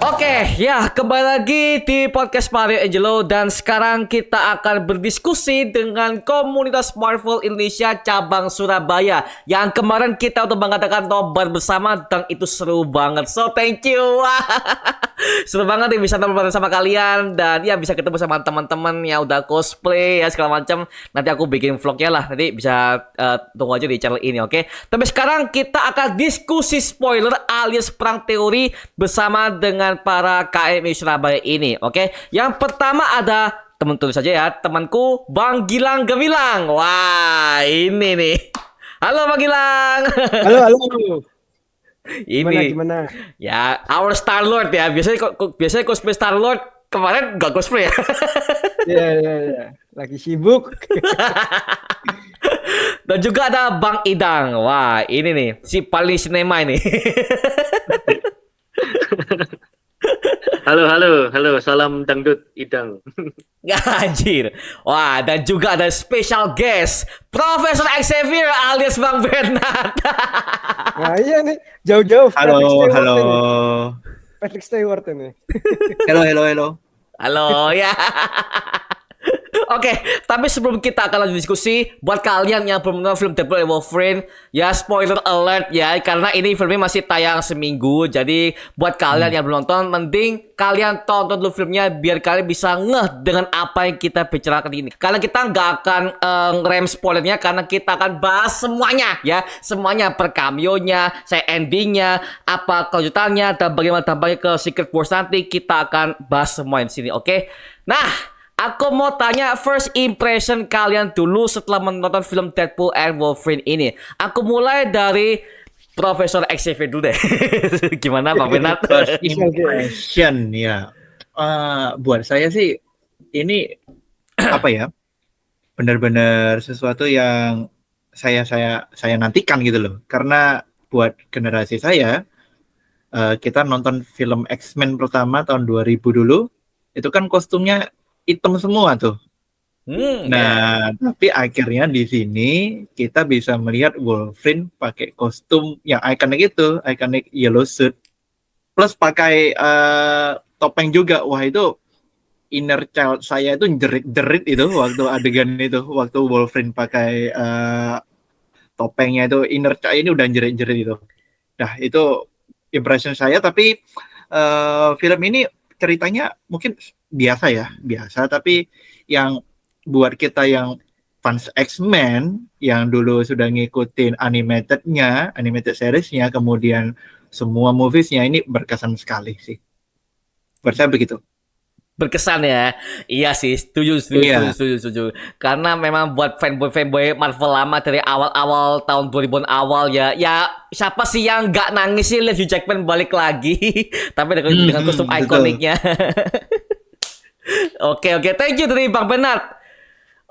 Oke, ya kembali lagi di podcast Mario Angelo dan sekarang kita akan berdiskusi dengan komunitas Marvel Indonesia cabang Surabaya yang kemarin kita udah mengadakan nobar bersama dan itu seru banget. So thank you. Seru banget nih bisa nobar sama kalian dan ya bisa ketemu sama teman-teman yang udah cosplay ya segala macam. Nanti aku bikin vlognya lah. Nanti bisa tunggu aja di channel ini, oke? Tapi sekarang kita akan diskusi spoiler alias perang teori bersama dengan para KMI Surabaya ini, oke? Yang pertama ada teman tulis saja ya, temanku Bang Gilang Gemilang. Wah, ini nih. Halo Bang Gilang. Halo, halo. Gimana, Ini gimana? ya our Star Lord ya. Biasanya cosplay Star Lord, kemarin gak cosplay ya. Ya, ya, ya. Lagi sibuk. Dan juga ada Bang Idang. Wah, ini nih si paling sinema ini. Halo, halo, halo, salam dangdut idang. Anjir. Wah, dan juga ada special guest Profesor Xavier alias Bang Bernard. Nah, iya nih. Jauh-jauh. Halo, halo. Patrick Stewart ini. Halo. Halo ya. Oke, tapi sebelum kita akan lanjut diskusi, buat kalian yang belum nonton film Deadpool and Wolverine, ya spoiler alert ya, karena ini filmnya masih tayang seminggu, jadi buat kalian yang belum nonton, mending kalian tonton dulu filmnya biar kalian bisa ngeh dengan apa yang kita bicarakan ini. Karena kita nggak akan ngerem spoilernya, karena kita akan bahas semuanya ya, semuanya per cameo-nya, saya endingnya, apa kelanjutannya, dan bagaimana dampaknya ke Secret Wars nanti kita akan bahas semua di sini, oke? Nah. Aku mau tanya first impression kalian dulu setelah menonton film Deadpool and Wolverine ini. Aku mulai dari Profesor Xavier dulu deh. Gimana Pak Benat? First impression ya. Buat saya sih ini apa ya? Benar-benar sesuatu yang saya nantikan gitu loh. Karena buat generasi saya kita nonton film X-Men pertama tahun 2000 dulu, itu kan kostumnya hitam semua tuh. Nah, tapi akhirnya di sini kita bisa melihat Wolverine pakai kostum yang ikonik itu, ikonik yellow suit, plus pakai topeng juga. Wah, itu inner child saya itu jerit-jerit itu waktu adegan itu, waktu Wolverine pakai topengnya itu, inner child ini udah jerit-jerit itu. Nah, itu impression saya, tapi film ini ceritanya mungkin biasa, tapi yang buat kita yang fans X-Men yang dulu sudah ngikutin animated seriesnya, kemudian semua moviesnya, ini berkesan sekali sih. Buat saya begitu. Berkesan ya. Iya sih, setuju. Karena memang buat fanboy Marvel lama dari awal-awal tahun 2000-an awal ya. Ya siapa sih yang nggak nangis sih lihat Hugh Jackman balik lagi. Tapi dengan kostum ikoniknya. Oke, thank you dari Bang Bernard.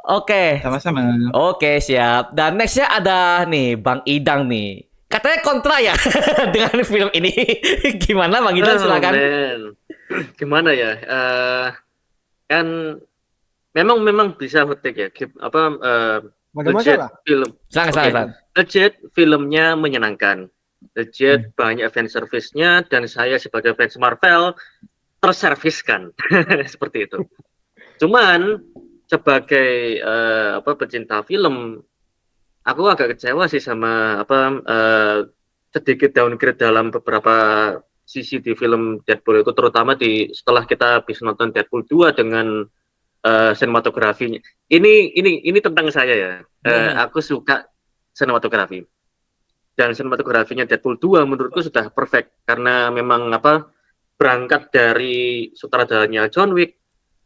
Oke. Sama-sama. Oke, siap. Dan nextnya ada nih Bang Idang nih. Katanya kontra ya dengan film ini. Gimana Bang Idang, silakan. Gimana ya? Kan memang bisa hotek ya. Budget film. Silakan. Budget filmnya menyenangkan. Budget banyak fan service-nya dan saya sebagai fans Marvel terserviskan seperti itu. Cuman sebagai pecinta film, aku agak kecewa sih sama sedikit downgrade dalam beberapa sisi di film Deadpool itu, terutama setelah kita habis nonton Deadpool 2 dengan sinematografinya. Ini tentang saya ya. Aku suka sinematografi. Dan sinematografinya Deadpool 2 menurutku sudah perfect karena memang berangkat dari sutradaranya John Wick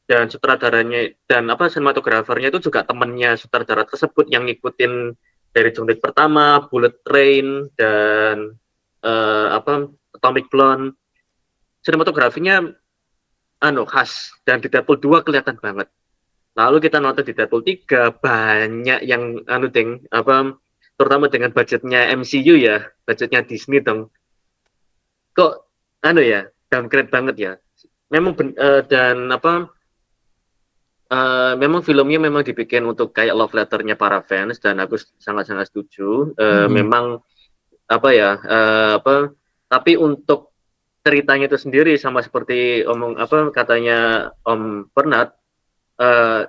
dan sinematografernya itu juga temannya sutradara tersebut yang ngikutin dari John Wick pertama, Bullet Train dan Atomic Blonde. Sinematografinya khas dan di Deadpool 2 kelihatan banget. Lalu kita nonton di Deadpool 3 banyak yang terutama dengan budgetnya MCU ya, budgetnya Disney dong. Kok downgrade banget ya. Memang memang filmnya memang dibikin untuk kayak love letternya para fans dan aku sangat-sangat setuju. Memang tapi untuk ceritanya itu sendiri sama seperti katanya Om Bernard,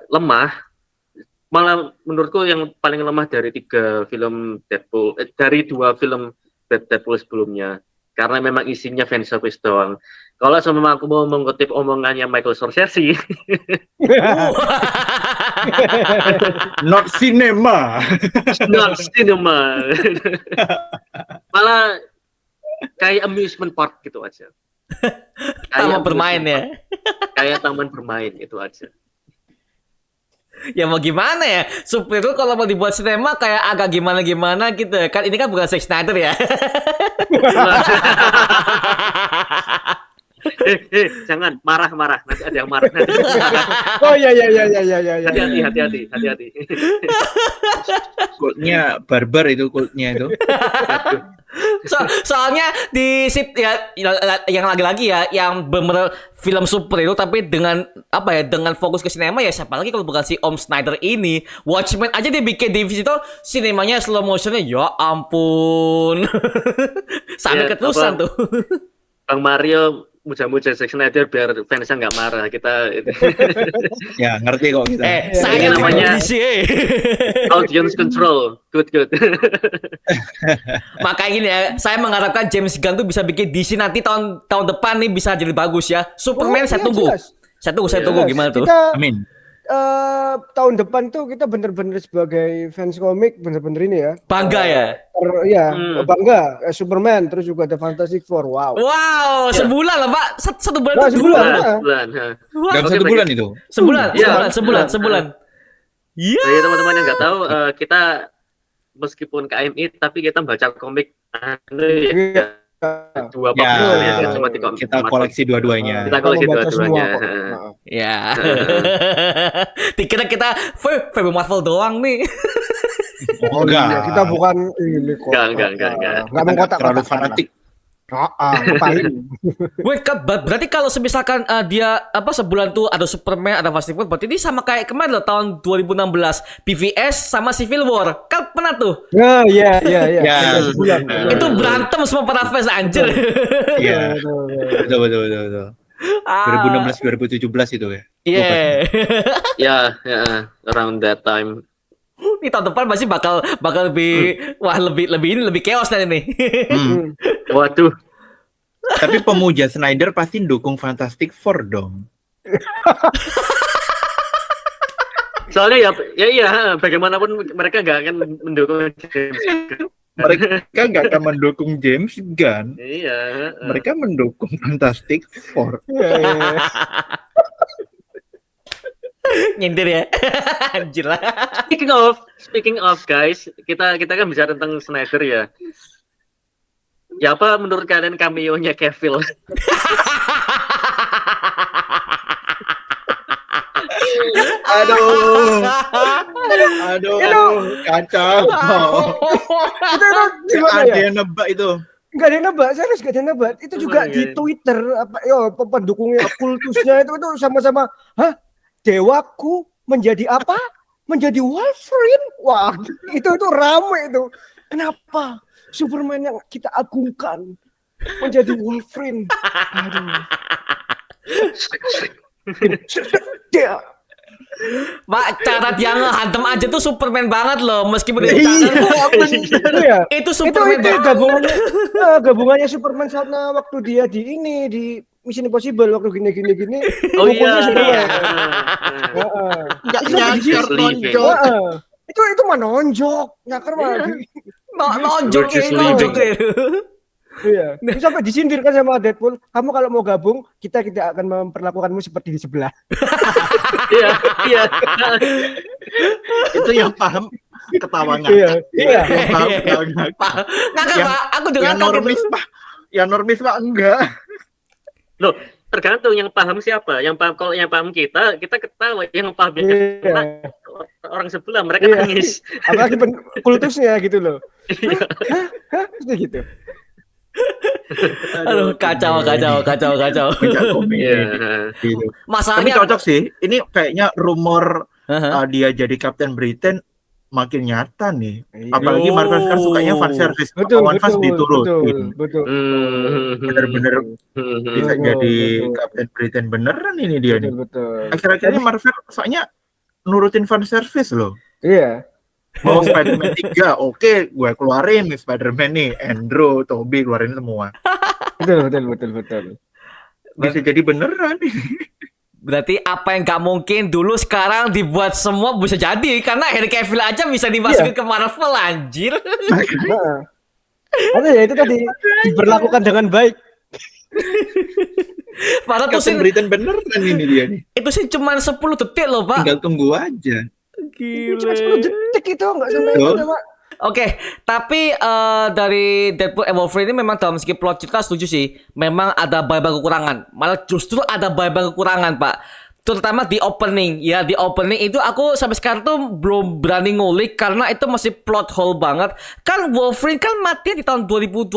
lemah. Malah menurutku yang paling lemah dari 3 film Deadpool, dari 2 film Deadpool sebelumnya, karena memang isinya fanservice doang. Kalau sama aku mau mengutip omongannya Michael Scorsese, Not cinema. not cinema. Malah kayak amusement park gitu aja. Taman bermain ya. Kayak taman bermain itu aja. Ya mau gimana ya, superhero kalau mau dibuat sinema kayak agak gimana-gimana gitu ya. Kan ini kan bukan Zack Snyder ya. Jangan marah-marah, nanti ada yang marah. Nanti. Oh iya. Hati-hati. Kultnya barbar itu, kultnya itu. Soalnya di yang lagi-lagi ya, yang bener film superhero tapi dengan dengan fokus ke sinema ya, siapa lagi kalau bukan si Om Snyder ini. Watchmen aja dia bikin di situ sinemanya slow motionnya, ya ampun. Sampai keterusan tuh. Bang Mario muja-muja Zack Snyder biar fansnya nggak marah. Kita Ya, ngerti kok kita. Saya namanya DC. audience control. Good. Makanya gini ya, saya mengharapkan James Gunn tuh bisa bikin DC nanti tahun depan nih bisa jadi bagus ya. Superman saya tunggu. Jelas. Saya tunggu gimana tuh. Kita Amin. tahun depan tuh kita bener-bener sebagai fans komik bener-bener ini ya. Bangga ya. Bangga. Superman, terus juga ada Fantastic Four. Wow. Wow, sebulan lah Pak. Satu bulan Nah, tuh sebulan. Bulan. Wah, Dalam Oke, 1 baik. bulan itu. sebulan. Iya. Iya. Jadi teman-teman yang nggak tahu, kita meskipun KMI tapi kita baca komik Iya. 2 publisher ya, cuma 3. Kita koleksi dua-duanya. Kita koleksi Membaca dua-duanya. semua kok. Ya. Dikira kita film Marvel doang nih. Oh, enggak. Kita bukan ini kok. Enggak. Enggak mengkotak-kotak. Terlalu fanatik. Ngapain? Wait, berarti kalau misalkan dia sebulan tuh ada Superman, ada Fantastic Four, berarti ini sama kayak kemarin loh tahun 2016 PVS sama Civil War. Kan pernah tuh. Nah, iya. Ya. Sebulan. Itu berantem semua para fans anjir. Iya. Betul. 2016 2017 itu ya. Iya. Ya, around that time. Ini tahun depan pasti bakal lebih lebih chaos nanti nih. Waduh. Tapi pemuja Snyder pasti dukung Fantastic Four dong. Soalnya ya bagaimanapun mereka nggak akan mendukung James Gunn. Mereka nggak akan mendukung James Gunn. Iya. Mereka mendukung Fantastic Four. Nyindir ya. Anjir lah. Speaking of guys, kita kan bicara tentang Snyder ya. Ya apa menurut kalian cameo-nya Cavill? Aduh, kacau. Itu gimana Ada ya? yang nebak itu. Enggak ada yang nebak, serius enggak ada yang nebak. Itu juga di Twitter pendukungnya kultusnya itu sama-sama, "Hah? Dewaku menjadi apa? Menjadi Wolverine?" Wah, itu rame itu. Kenapa Superman yang kita agungkan menjadi Wolverine? Aduh. Dia. Pak, cara dia ngehantem aja tuh Superman banget loh. Meskipun dia Iya. itu Superman itu banget. gabungannya Superman saat waktu dia di Mission Impossible waktu gini. Oh iya. Superman. Nggak Itu nyakar nonjol. Itu mah nonjok. Nyakar mah. Nonjok Iya. Itu sampai disindir kan sama Deadpool. Kamu kalau mau gabung, kita tidak akan memperlakukanmu seperti di sebelah. Iya. Itu yang paham ketawa ngakak. Iya. Yang paham ketawa ngakak. Ngakak Pak, aku juga Yang normis pak enggak. Loh, tergantung yang paham siapa. Kalau yang paham kita ketawa. Yang paham orang sebelah mereka nangis. Apalagi kultusnya gitu loh. Hah? Gitu. Aduh, kacau. Iya. Masalahnya Tapi cocok sih. Ini kayaknya rumor dia jadi Captain Britain makin nyata nih. Iya. Apalagi Marvel sekarang sukanya fan service. Betul, Lawan fans diturutin. betul. Bener-bener bisa Betul, jadi betul. Captain Britain beneran ini dia nih. Betul. Akhir-akhir ini Marvel soalnya nurutin fan service loh. Iya. Mau Spider-Man 3, oke, gue keluarin nih Spider-Man nih, Andrew, Tobey keluarin semua. Betul. Bisa jadi beneran nih. Berarti apa yang nggak mungkin dulu sekarang dibuat semua bisa jadi karena Henry Cavill aja bisa dimasukin ke Marvel anjir. Heeh. Ada ya itu tadi diberlakukan dengan baik. Padahal tuh sih Captain Britain beneran ini dia nih. itu sih cuma 10 detik loh, Pak. Tinggal tunggu aja. Cuma 10 detik itu enggak sampai Betul. itu, Pak. Oke, tapi dari Deadpool and Wolverine ini memang dalam segi plot cerita setuju sih. Memang ada banyak kekurangan. Malah justru ada banyak kekurangan, Pak. Terutama di opening. Ya, di opening itu aku sampai sekarang tuh belum berani ngulik karena itu masih plot hole banget. Kan Wolverine kan mati di tahun 2029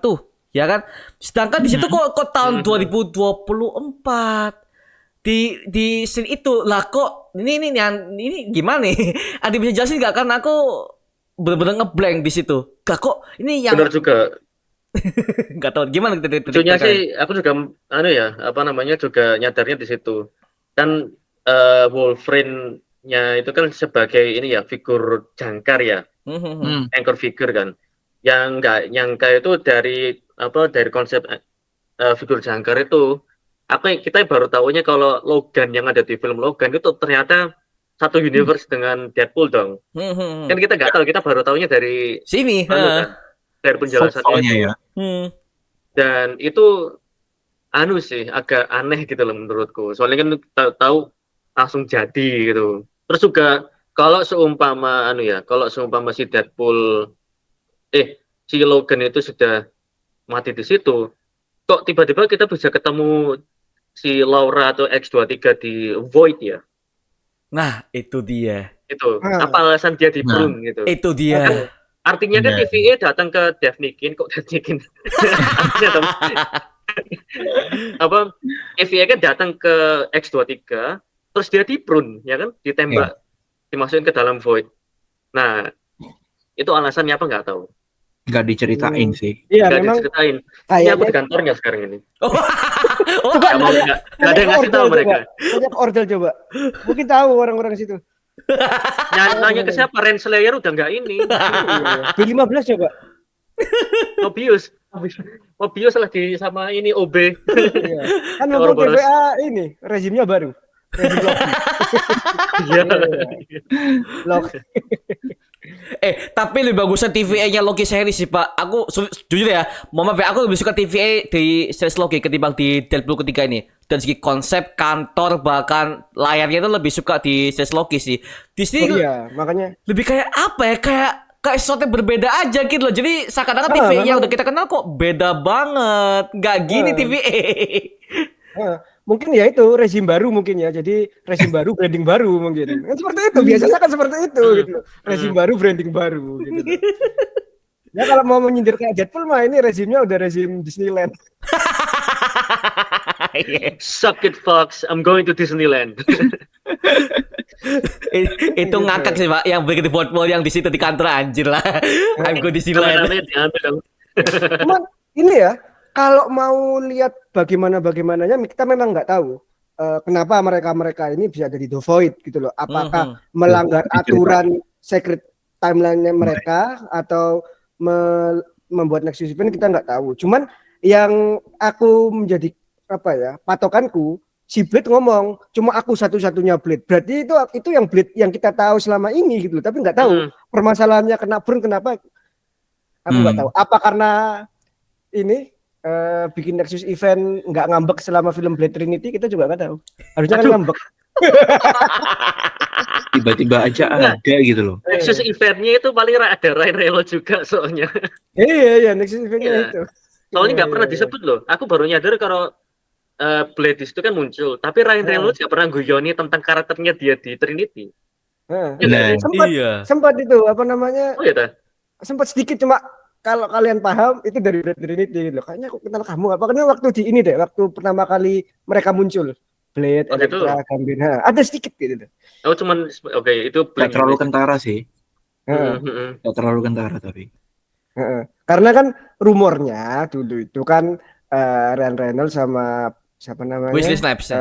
tuh, ya kan? Sedangkan di situ kok tahun 2024. Di scene itu lah kok ini gimana nih? Ada bisa jelasin nggak? Karena aku bener-bener ngeblank di situ. Gak kok ini yang Benar juga. nggak tahu gimana Lucunya sih aku juga juga nyadarnya di situ. Kan Wolverine-nya itu kan sebagai ini ya figur jangkar ya, anchor figure kan. Yang nggak nyangka itu dari konsep figur jangkar itu kita baru tahunya kalau Logan yang ada di film Logan itu ternyata satu universe dengan Deadpool dong. Kan kita nggak tahu, kita baru tahunya dari sini. kan, dari penjelasannya Soalnya itu. ya. Dan itu sih agak aneh gitu loh menurutku. Soalnya kan tahu langsung jadi gitu. Terus juga kalau seumpama si Deadpool si Logan itu sudah mati di situ, kok tiba-tiba kita bisa ketemu si Laura atau X-23 di Void ya? Nah, itu dia. Itu apa alasan dia di prune gitu? Itu dia. Artinya kan TVA datang ke Daphne-Kin, kok Daphne-Kin? TVA kan datang ke X-23, terus dia di prune, ya kan? Ditembak, dimasukin ke dalam Void. Nah, itu alasannya apa nggak tahu. Nggak diceritain sih. Iya, Nggak memang diceritain. Ini aku di kantornya sekarang ini. coba Nggak ada yang ngasih tahu mereka. Banyak ordel coba. Mungkin tahu orang-orang situ. Nanya ke siapa? Renslayer udah nggak ini. B15 coba. Mobius lagi sama ini OB. Iya. Kan ngomong TVA ini rezimnya baru. Rezim Loki. Iya. Loki. Tapi lebih bagusnya TVA-nya Loki series sih, Pak. Aku jujur ya, maaf ya, aku lebih suka TVA di series Loki ketimbang di Deadpool ketiga ini. Dan segi konsep kantor bahkan layarnya itu lebih suka di series Loki sih. Di sini Iya, makanya lebih kayak apa ya? Kayak sesuatu yang berbeda aja gitu loh. Jadi seakan-akan TVA yang udah kita kenal kok beda banget. Nggak gini TVA. mungkin ya itu rezim baru mungkin ya. Jadi rezim baru branding baru mungkin. Kan seperti itu biasanya kan seperti itu gitu loh. Rezim baru branding baru gitu loh. Ya kalau mau menyindir kayak Deadpool mah ini rezimnya udah rezim Disneyland. Suck it Fox, I'm going to Disneyland. Itu ngakak sih, Pak, yang begitu botbol yang di situ di kantor anjir lah. Aku di Disneyland. Cuman ini ya, kalau mau lihat bagaimananya kita memang nggak tahu kenapa mereka ini bisa jadi The Void gitu loh. Apakah melanggar aturan secret timeline-nya mereka atau membuat Nexus Event, kita nggak tahu. Cuman yang aku menjadi patokanku, si Blade ngomong cuma aku satu-satunya Blade. Berarti itu yang Blade yang kita tahu selama ini gitu loh. Tapi nggak tahu permasalahannya kena burn kenapa. Aku nggak tahu. Apa karena ini bikin Nexus Event nggak ngambek selama film Blade Trinity, kita juga nggak tahu. Harusnya kan ngambek. Tiba-tiba aja ada gitu loh. Nexus Event-nya itu paling ada Ryan Reynolds juga soalnya. Iya, Nexus Event-nya itu. Soalnya nggak pernah disebut loh. Aku baru nyadar kalau Blade itu kan muncul, tapi Ryan Reynolds nggak pernah guyoni tentang karakternya dia di Trinity. Sempat itu Oh iya, sempat sedikit, cuma kalau kalian paham itu dari Blade Trinity gitu. Kayaknya aku kenal kamu apa? Karena waktu di ini deh, waktu pertama kali mereka muncul Blade, Oh, gitu. Elektra, Gambit. Nah, ada sedikit gitu. Oh cuman oke itu Gak terlalu kentara sih. Heeh. Gak terlalu kentara tapi. Heeh. Karena kan rumornya dulu itu kan Ryan Reynolds sama siapa namanya? Wesley Snipes.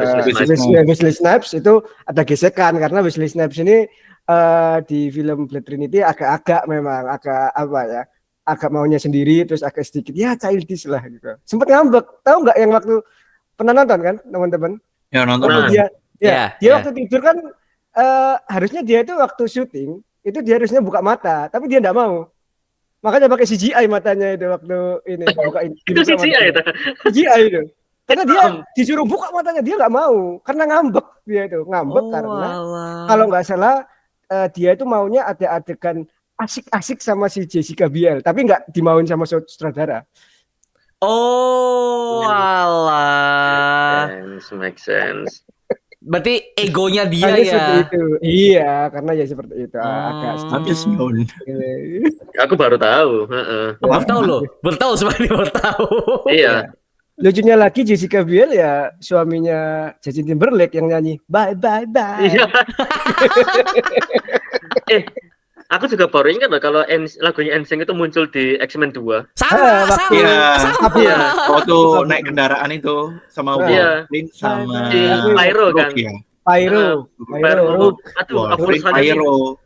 Wesley Snipes itu ada gesekan karena Wesley Snipes ini di film Blade Trinity agak-agak memang agak apa ya? Agak maunya sendiri terus agak sedikit ya childish lah gitu. Sempat ngambek. Tahu nggak yang waktu pernah nonton kan teman-teman? Ya nonton. Nah. Dia Ya. waktu tidur kan harusnya dia itu waktu syuting itu dia harusnya buka mata, tapi dia enggak mau. Makanya pakai CGI matanya itu waktu ini buka Itu CGI itu. CGI itu. Karena dia disuruh buka matanya dia nggak mau karena ngambek dia itu karena kalau nggak salah dia itu maunya ada adegan asik-asik sama si Jessica Biel, tapi nggak dimauin sama sutradara. Oh, alah. Make sense. Berarti egonya dia Karena ya. seperti itu. Iya, karena ya seperti itu. Agak I'm just known. Aku baru tahu. Heeh. Baru tahu loh. Baru tahu sebenarnya baru tahu. Iya. Lucunya lagi Jessica Biel ya suaminya Justin Timberlake yang nyanyi bye bye bye. Iya. Aku juga baru ingat loh kalau lagunya NSYNC itu muncul di X-Men 2. Sama. Iya. Waktu naik kendaraan itu sama Iya. Wolverine sama Di Pyro kan. Rogue ya. Pyro. Aduh, aku Wolverine, lupa lagi.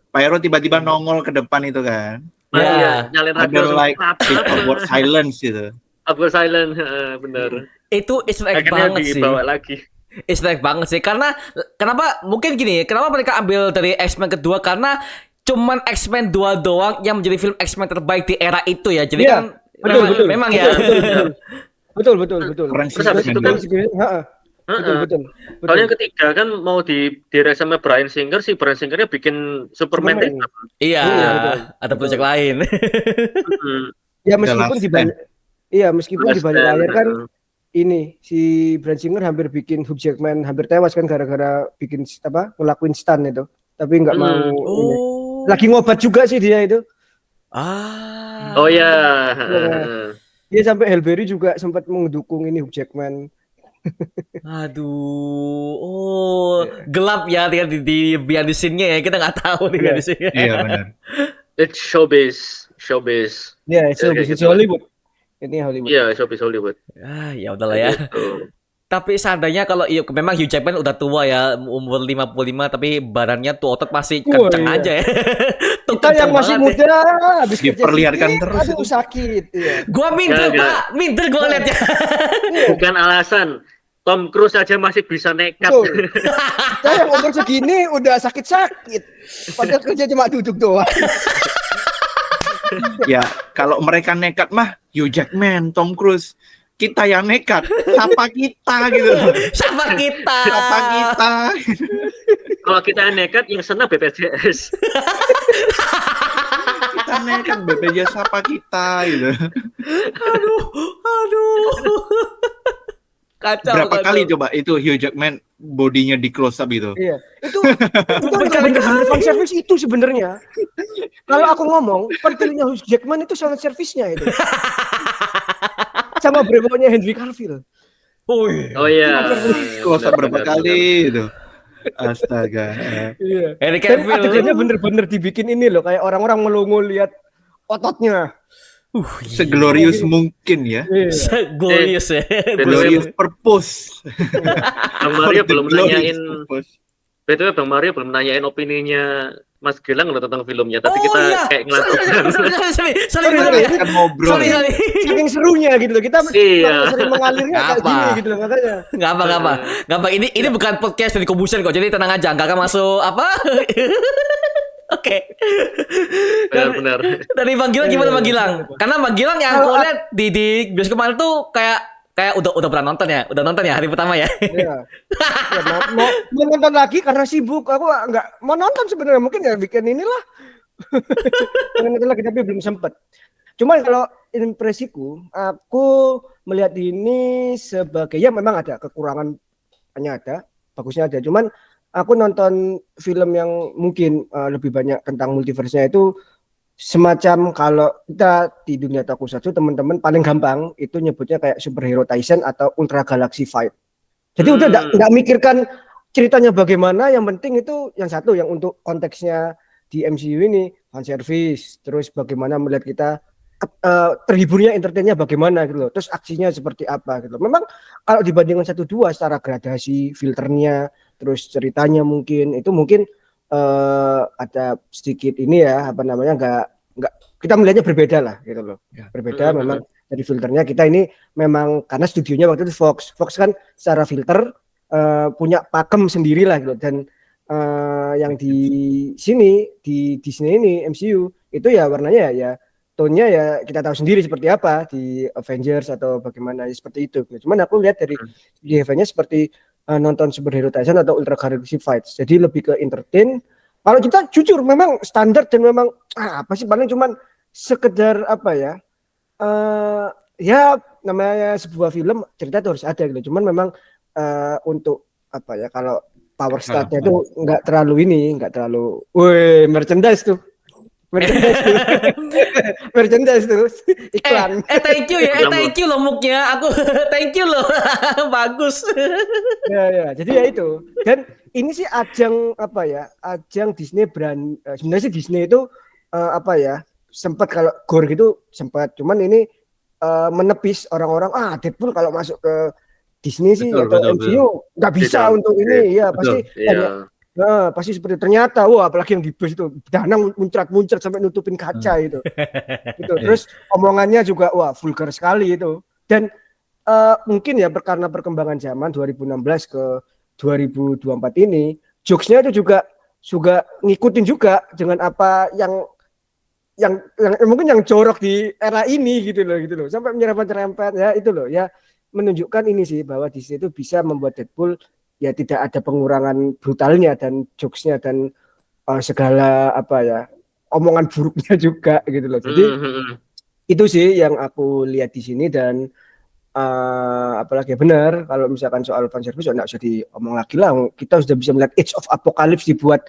Pyro tiba-tiba nongol ke depan itu kan. Iya, nyalain radio. Ada like awkward silence gitu. Awkward silent, bener. Itu easter egg Akhirnya banget sih. dibawa lagi. Easter egg banget sih. Karena kenapa mungkin gini, kenapa mereka ambil dari X-Men kedua karena cuman X-Men 2 doang yang menjadi film X-Men terbaik di era itu ya. Jadi Iya, kan betul. memang ya. Betul. Keren sih, Terus habis itu kan Betul. kalau yang ketiga kan mau direct sama Bryan Singer, si Bryan Singernya bikin Superman. Iya, betul. ada proyek lain. Ya meskipun di balik di balik layar kan ini si Bryan Singer hampir bikin Hugh Jackman hampir tewas kan gara-gara bikin ngelakuin stunt itu. Tapi nggak mau ini. Lagi ngobat juga sih dia itu. Oh ya. Dia sampai Halle Berry juga sempat mendukung ini Hugh Jackman. Aduh, gelap ya di behind the scene-nya ya, kita nggak tahu di behind the scene-nya. Iya benar. It's showbiz. Ya, itu Hollywood. Ini Hollywood. Iya, showbiz Hollywood. Ya udahlah ya. Gitu. Tapi seandainya kalau memang Hugh Jackman udah tua ya, umur 55 tapi badannya tuh otot masih kenceng aja ya. Tuh Kita yang masih muda habis kerja diperlihatkan sedikit, terus aduh sakit. Iya. Gua minder, Pak. Minder gua liatnya. Bukan alasan. Tom Cruise aja masih bisa nekat. Betul. Kita yang umur segini udah sakit-sakit. Padahal kerja cuma duduk doang. Ya, kalau mereka nekat mah Hugh Jackman, Tom Cruise. Kita yang nekat, siapa kita gitu. Siapa kita? Siapa kita? Kalau kita yang nekat, yang senang BPJS. Kita nekat BPJS siapa kita gitu. Aduh. Kacau. Berapa kali coba itu Hugh Jackman bodinya di close up itu? Iya. Itu benar-benar fan service itu sebenarnya. Kalau aku ngomong, pentilnya Hugh Jackman itu fan service-nya itu. Sama brewonya Henry Cavill. Oh iya. Close up berapa kali itu? Astaga. Iya. Henry Dan Cavill. adegannya bener-bener dibikin ini loh, kayak orang-orang melongo lihat ototnya. Seglorious mungkin ya. Glorious ya. Glorious purpose. Bang Mario belum nanyain. Purpose. Betul, Bang Mario belum nanyain opininya Mas Gilang loh tentang filmnya. Tapi kita kayak Sorry. Kan ngobrol. Sorry. Saking serunya gitu loh. Kita sering mengalirnya kayak gini gitu loh makanya. Enggak apa. Ini bukan podcast dari Kobusen kok. Jadi tenang aja, enggak akan masuk apa. Oke. Benar. Dari Bang Gilang gimana Bang Gilang? Karena Bang Gilang yang aku lihat di bioskop kemarin tuh kayak udah pernah nonton ya. Udah nonton ya hari pertama ya. Iya. Mau nonton lagi karena sibuk. Aku nggak mau nonton sebenarnya, mungkin ya bikin inilah. Nonton lagi tapi belum sempat. Cuman kalau impresiku, aku melihat ini sebagai ya memang ada kekurangan, hanya ada, bagusnya ada. Cuman aku nonton film yang mungkin lebih banyak tentang multiverse-nya itu semacam kalau kita di dunia tokusatsu teman-teman paling gampang itu nyebutnya kayak superhero Tyson atau Ultra Galaxy Fight. Jadi udah nggak mikirkan ceritanya bagaimana, yang penting itu yang satu, yang untuk konteksnya di MCU ini fan service, terus bagaimana melihat kita terhiburnya, entertainnya bagaimana gitu loh, terus aksinya seperti apa gitu loh. Memang kalau dibandingkan 1-2 secara gradasi, filternya, terus ceritanya mungkin ada sedikit ini ya, apa namanya, nggak kita melihatnya berbeda lah gitu loh. Berbeda memang dari filternya. Kita ini memang karena studionya waktu itu Fox kan secara filter punya pakem sendiri lah gitu. Dan yang di sini di Disney ini MCU itu ya warnanya ya tone-nya ya kita tahu sendiri seperti apa di Avengers atau bagaimana ya, seperti itu. Cuman aku lihat dari eventnya seperti nonton superhero Tyson atau Ultra Galactic Fights. Jadi lebih ke entertain. Kalau kita jujur memang standar dan memang apa sih, paling cuman sekedar apa ya, ya namanya sebuah film cerita itu harus ada gitu. Cuman memang untuk apa ya, kalau power statnya itu nggak terlalu merchandise tuh. Merchandise terus iklan. Thank you ya, thank you loh muknya. Aku thank you loh. Bagus. Ya, jadi ya itu. Dan ini sih ajang apa ya? Ajang Disney brand. Sebenarnya sih Disney itu apa ya? Sempat kalau gore gitu sempat. Cuman ini menepis orang-orang. Deadpool kalau masuk ke Disney sih atau MCU nggak bisa untuk ini. Ya pasti. Nah, pasti seperti ternyata, apalagi yang di bus itu Danang muncrat sampai nutupin kaca itu. Gitu. Terus omongannya juga vulgar sekali itu. Dan mungkin ya karena perkembangan zaman 2016 ke 2024 ini, jokesnya itu juga ngikutin juga dengan apa yang mungkin yang jorok di era ini gitu loh. Sampai menyerempet ya itu loh ya, menunjukkan ini sih bahwa Disney itu bisa membuat Deadpool ya tidak ada pengurangan brutalnya dan jokesnya dan segala apa ya omongan buruknya juga gitu loh. Jadi itu sih yang aku lihat di sini. Dan apalagi benar kalau misalkan soal fan service nggak usah diomong lagi lah. Kita sudah bisa melihat Age of Apocalypse dibuat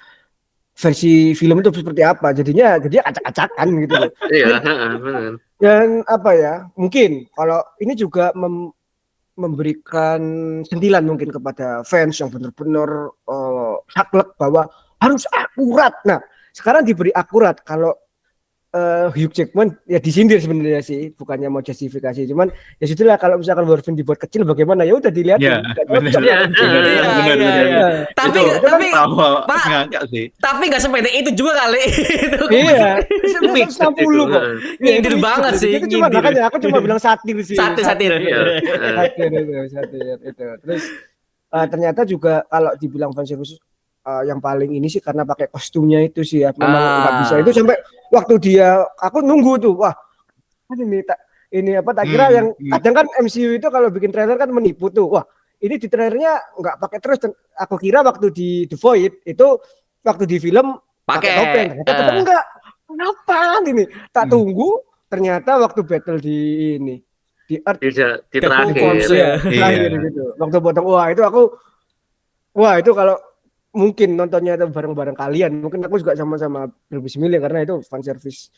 versi film itu seperti apa. Jadinya acak-acakan gitu loh. Iya, benar. Dan apa ya, mungkin kalau ini juga memberikan sentilan mungkin kepada fans yang benar-benar saklek bahwa harus akurat. Nah, sekarang diberi akurat. Kalau Hugh Jackman ya disindir sebenarnya sih, bukannya mau justifikasi, cuman ya sudahlah, kalau misalkan Wolverine dibuat kecil bagaimana, ya udah dilihat. Benar. Tapi Pak, tapi nggak sepede itu juga kali. Iya, 160 kok. Nyindir banget sih. Itu cuma makanya aku cuma bilang satir sih. Satir. Satir itu. Terus ternyata juga kalau dibilang fan service yang paling ini sih karena pakai kostumnya itu sih ya, memang nggak bisa. Itu sampai waktu dia aku nunggu tuh, tak kira yang kadang kan MCU itu kalau bikin trailer kan menipu tuh, ini di trailernya nggak pakai terus. Aku kira waktu di The Void itu waktu di film pakai topeng, ternyata enggak. Kenapa ini? Tak tunggu, ternyata waktu battle di ini di Earth di terakhir gitu. Waktu potong itu kalau mungkin nontonnya itu bareng-bareng kalian, mungkin aku juga sama-sama milih karena itu fan service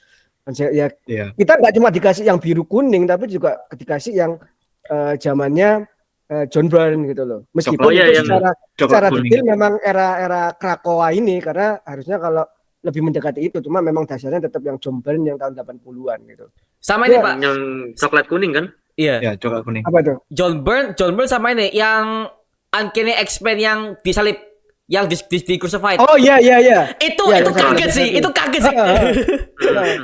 ya. Kita nggak cuma dikasih yang biru kuning, tapi juga dikasih yang zamannya John Byrne gitu loh. Meskipun itu secara detail memang era Krakoa ini, karena harusnya kalau lebih mendekati itu, cuma memang dasarnya tetap yang John Byrne yang tahun 80-an gitu. Sama ini Pak, yang coklat kuning kan? Iya, coklat kuning. Apa tuh? John Byrne sama ini yang Uncanny X-Men yang disalib, yang di crucified. Oh iya. Itu kaget sih.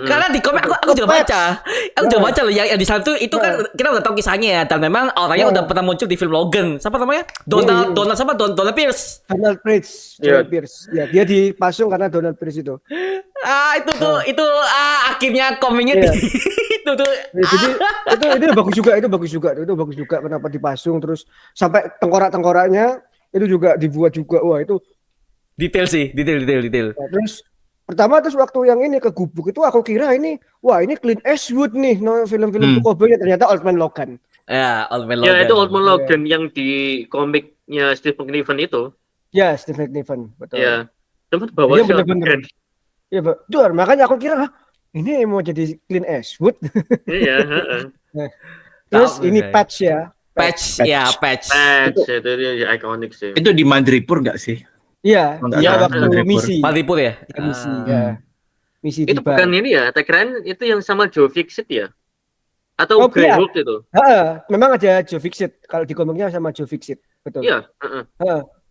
Karena di komik aku juga baca. Loh yang disalib itu kan kita udah tahu kisahnya ya, dan memang orangnya udah pernah muncul di film Logan. Siapa namanya? Donald Pierce. Donald Pierce. Ya, dia dipasung karena Donald Pierce itu. Itu akhirnya komiknya itu tuh. Jadi itu bagus juga kenapa dipasung terus sampai tengkorak-tengkoraknya itu juga dibuat juga. Itu detail. Nah, terus waktu yang ini ke gubuk itu aku kira ini Clint Eastwood nih, film-film cowboy, ternyata Old Man Logan. Ya, Old Man Logan. Ya, itu Old Man Logan yang di komiknya Stephen Kniven itu. Ya, Stephen Kniven, betul. Ya. Tempat bawah bener. Iya, betul. Makanya aku kira ini mau jadi Clint Eastwood. Iya, Terus ini patch Patch, ya patch. Patch itu dia ikonik sih. Itu di Madripoor nggak sih? Iya, Enggak dia tahu. waktu Madripoor. misi. Madripoor ya. Dia misi, Ah. ya. Misi di Itu bukan ini ya, tak kirain itu yang sama Joe Fixit ya? Atau Oh, Grey iya. Hulk itu? Memang ada Joe Fixit. Kalau di komiknya sama Joe Fixit, betul. Iya.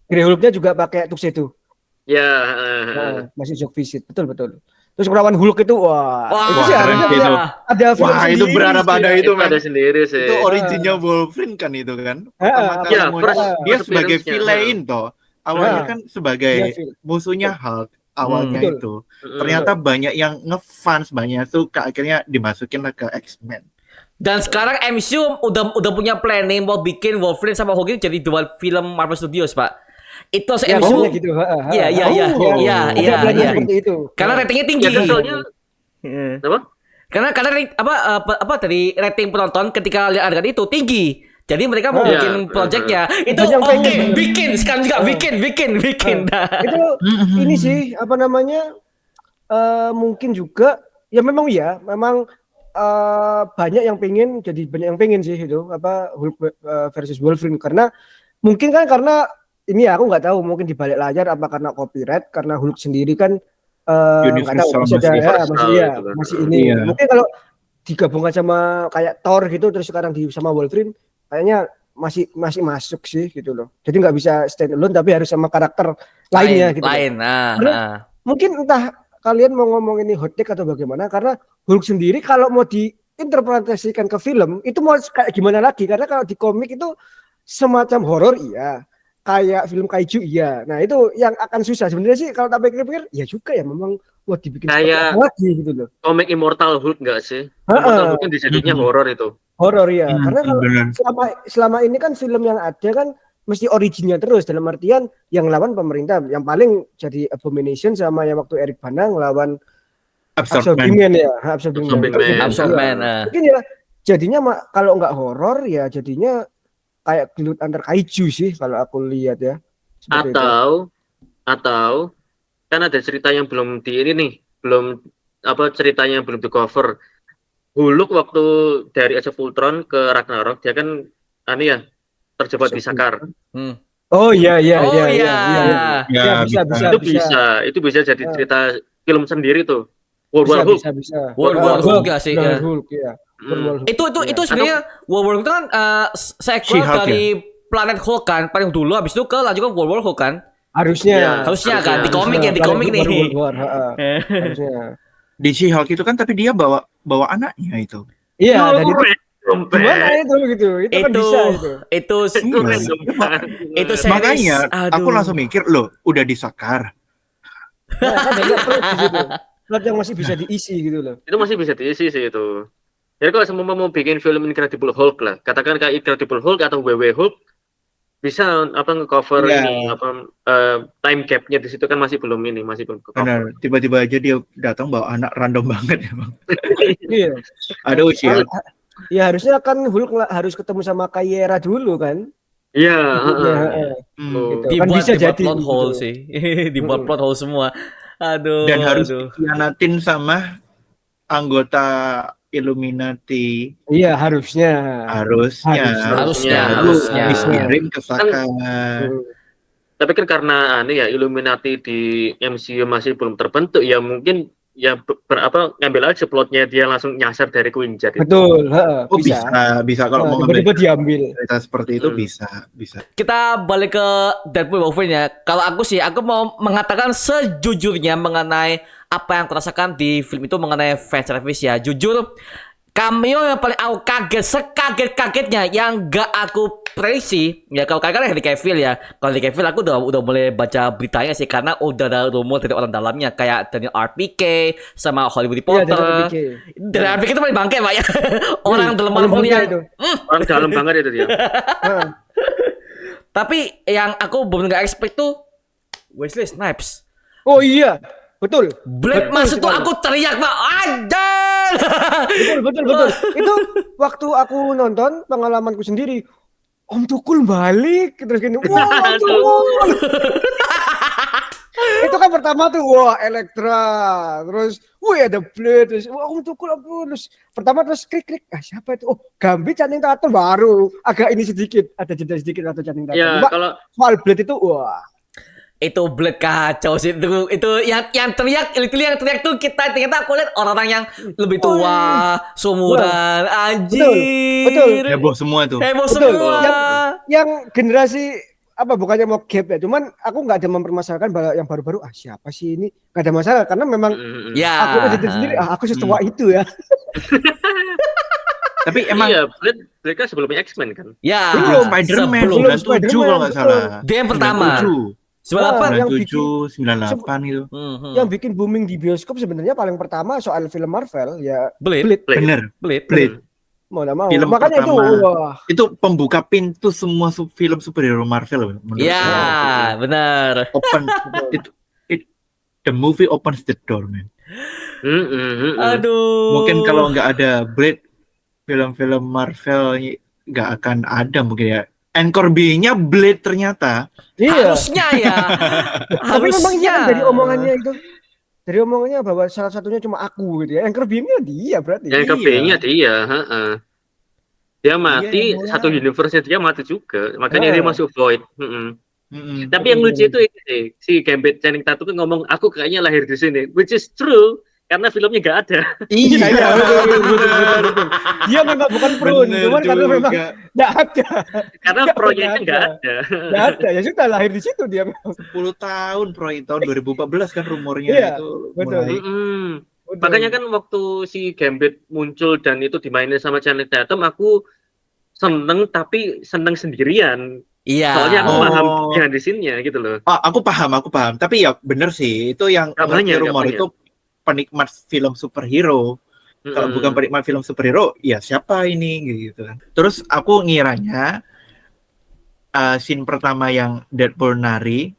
Grey Hulk-nya juga pakai tuxedo. Ya. Masih Joe Fixit, betul. Terus melawan Hulk itu, wah itu sih keren harusnya sih itu. ada film Wah, itu sendiri berharap sih. ada Itu itu, men. ada sendiri sih. Itu originnya Wolverine kan itu kan. Ah, Pertama kali ya, muncul, first dia sebagai appearance-nya. villain toh. Awalnya Ah. kan sebagai Iya, Phil. musuhnya Hulk awalnya Betul. itu. Ternyata banyak yang ngefans, banyak yang suka, akhirnya dimasukin lah ke X-Men. Dan sekarang MCU udah punya planning mau bikin Wolverine sama Hulk ini jadi dua film Marvel Studios, Pak. Itu Ya, MCU. maksudnya gitu. Iya. Ada planning seperti itu. Karena ratingnya tinggi. Ya, soalnya apa? Karena apa dari rating penonton ketika lihat adegan itu tinggi. Jadi mereka mau Iya. bikin projectnya itu Banyak oke, pengen. bikin sekarang juga bikin. Itu ini sih apa namanya mungkin juga ya memang banyak yang pengen sih itu apa Hulk versus Wolverine karena mungkin kan karena ini ya aku nggak tahu mungkin di balik layar apa karena copyright karena Hulk sendiri kan nggak tahu Universal, masih ini Iya. mungkin kalau digabungkan sama kayak Thor gitu terus sekarang sama Wolverine kayaknya masih masuk sih gitu loh jadi nggak bisa stand alone tapi harus sama karakter lainnya gitu loh. Mungkin entah kalian mau ngomong ini hot take atau bagaimana karena Hulk sendiri kalau mau diinterpretasikan ke film itu mau kayak gimana lagi karena kalau di komik itu semacam horor iya kayak film kaiju iya nah itu yang akan susah sebenarnya sih kalau tak pikir-pikir ya juga ya memang mau dibikin seperti Kayak apa lagi gitu loh komik Immortal Hulk nggak sih? Immortal Hulk kan dijadinya horor itu. horor ya karena kalau benar. selama ini kan film yang ada kan mesti originnya terus dalam artian yang lawan pemerintah yang paling jadi Abomination sama yang waktu Eric Bana ngelawan Absorbing Man ya Absorbing Man. mungkin ya jadinya kalau nggak horor ya jadinya kayak gelut antar kaiju sih kalau aku lihat ya seperti itu. Atau kan ada cerita yang belum ceritanya yang belum di cover. Hulk waktu dari Age of Ultron ke Ragnarok dia kan terjebak di Sakar. Oh iya. Ya, Itu bisa jadi cerita film sendiri tuh. World War Hulk ya sih. Itu sebenarnya World War Hulk itu kan sequel dari Planet Hulk kan paling dulu habis itu lanjut ke World War Hulk kan. Harusnya kan di komik nih. Harusnya. Di She-Hulk itu kan tapi dia bawa anaknya itu. Iya, dan itu gimana itu gitu. Itu kan bisa itu. Itu series. Makanya aku langsung mikir loh, udah disakar. Nah, kan banyak plot di situ. Plot yang masih bisa diisi gitu loh. Itu masih bisa diisi sih itu. Jadi kalau semua mau bikin film Incredible Hulk lah, katakan kayak Incredible Hulk atau WW Hulk bisa nge-cover ini time gap-nya di situ kan masih belum ke-cover. Benar, tiba-tiba aja dia datang bawa anak random banget ya, Bang. Iya. Ada usia. Ya harusnya kan Hulk harus ketemu sama Kayera dulu kan. Iya, gitu. Dibuat Kan bisa jadi plot hole gitu. sih. Dibuat plot hole semua. Aduh. Dan harus dikhianatin sama anggota Illuminati. Iya, harusnya. Dikirim ke Sakar. Tapi kan karena Illuminati di MCU masih belum terbentuk ya mungkin ya ngambil aja plotnya dia langsung nyasar dari Queen Jet. Betul, bisa kalau mau tiba-tiba diambil. Cerita seperti itu bisa. Kita balik ke Deadpool Wolverine ya. Kalau aku mau mengatakan sejujurnya mengenai apa yang kurasakan di film itu mengenai fan service ya. Jujur cameo yang paling aku sekaget-kagetnya yang gak aku prediksi ya kalau kalian Henry Cavill ya. Kalau Henry Cavill aku udah mulai baca beritanya sih karena udah ada rumor dari orang dalamnya kayak Daniel RPK sama Hollywood Reporter. Daniel RPK itu paling bangke Pak ya. Orang dalam Marvel yang orang dalam banget itu dia. Tapi yang aku belum nggak expect tuh Wesley Snipes. Oh iya, betul. Blade masuk tuh aku teriak Pak. Anjir. Betul. Itu waktu aku nonton pengalamanku sendiri. Om Tukul balik terus gini. Wah, Om Tukul. Itu kan pertama tuh wah Elektra, terus wih ada Blade, terus wah untuk terus pertama terus klik siapa itu? Oh Gambit Channing Tatum baru agak ini sedikit ada jeda sedikit atau Channing Tatum. Ya, Cuma kalau soal Blade itu wah Itu Blade kacau sih itu yang teriak itu yang teriak tuh kita aku lihat orang-orang yang lebih tua, seumuran, anjir. Betul. Heboh semua tuh. Heboh Betul. semua. yang generasi apa bukannya mau gap ya, cuman aku nggak ada mempermasalahkan bahwa yang baru-baru siapa sih ini nggak ada masalah karena memang Ya. aku sendiri aku setua itu ya. Tapi emang iya, Blade kan sebelumnya X-Men kan. Ya. Belum. Spider-Man sebelum. 97 kalau nggak salah. Dia yang pertama. 97, Ah, yang 97, 98 gitu. Yang bikin booming di bioskop sebenarnya paling pertama soal film Marvel ya Blade. Bener. Blade. mau nggak mau. Film Makanya itu pertama. wah Itu pembuka pintu semua film superhero Marvel menurut Ya, saya. benar. Open it the movie opens the door, man. Aduh. Mungkin kalau nggak ada Blade, film-film Marvel nggak akan ada mungkin ya. Anchor B-nya Blade ternyata. iya. Harusnya ya. Tapi memang iya kan Harusnya. dari omongannya itu. Dari omongannya bahwa salah satunya cuma aku gitu ya. Yang kerbingnya dia berarti. Yang kebingnya dia, dia mati, yang mulai. satu universe-nya dia mati juga. Makanya dia masuk Void. Tapi yang lucu itu sih, si Gambit Channing Tatum kan ngomong, aku kayaknya lahir di sini, which is true karena filmnya nggak ada. Iya, betul. Dia memang bukan pro, cuman karena memang nggak ada. Karena proyeknya nggak ada. Nggak ada, ya sudah lahir di situ dia. 10 tahun proyek tahun 2014 kan rumornya Iya, itu betul. mulai. Betul. Makanya kan waktu si Gambit muncul dan itu dimainin sama Channing Tatum, aku seneng tapi seneng sendirian. Iya. Soalnya aku paham behind the scene-nya gitu loh. Aku paham. Tapi ya bener sih, itu yang rumor itu penikmat film superhero. Kalau bukan penikmat film superhero, ya siapa ini gitu kan. Terus aku ngiranya scene pertama yang Deadpool nari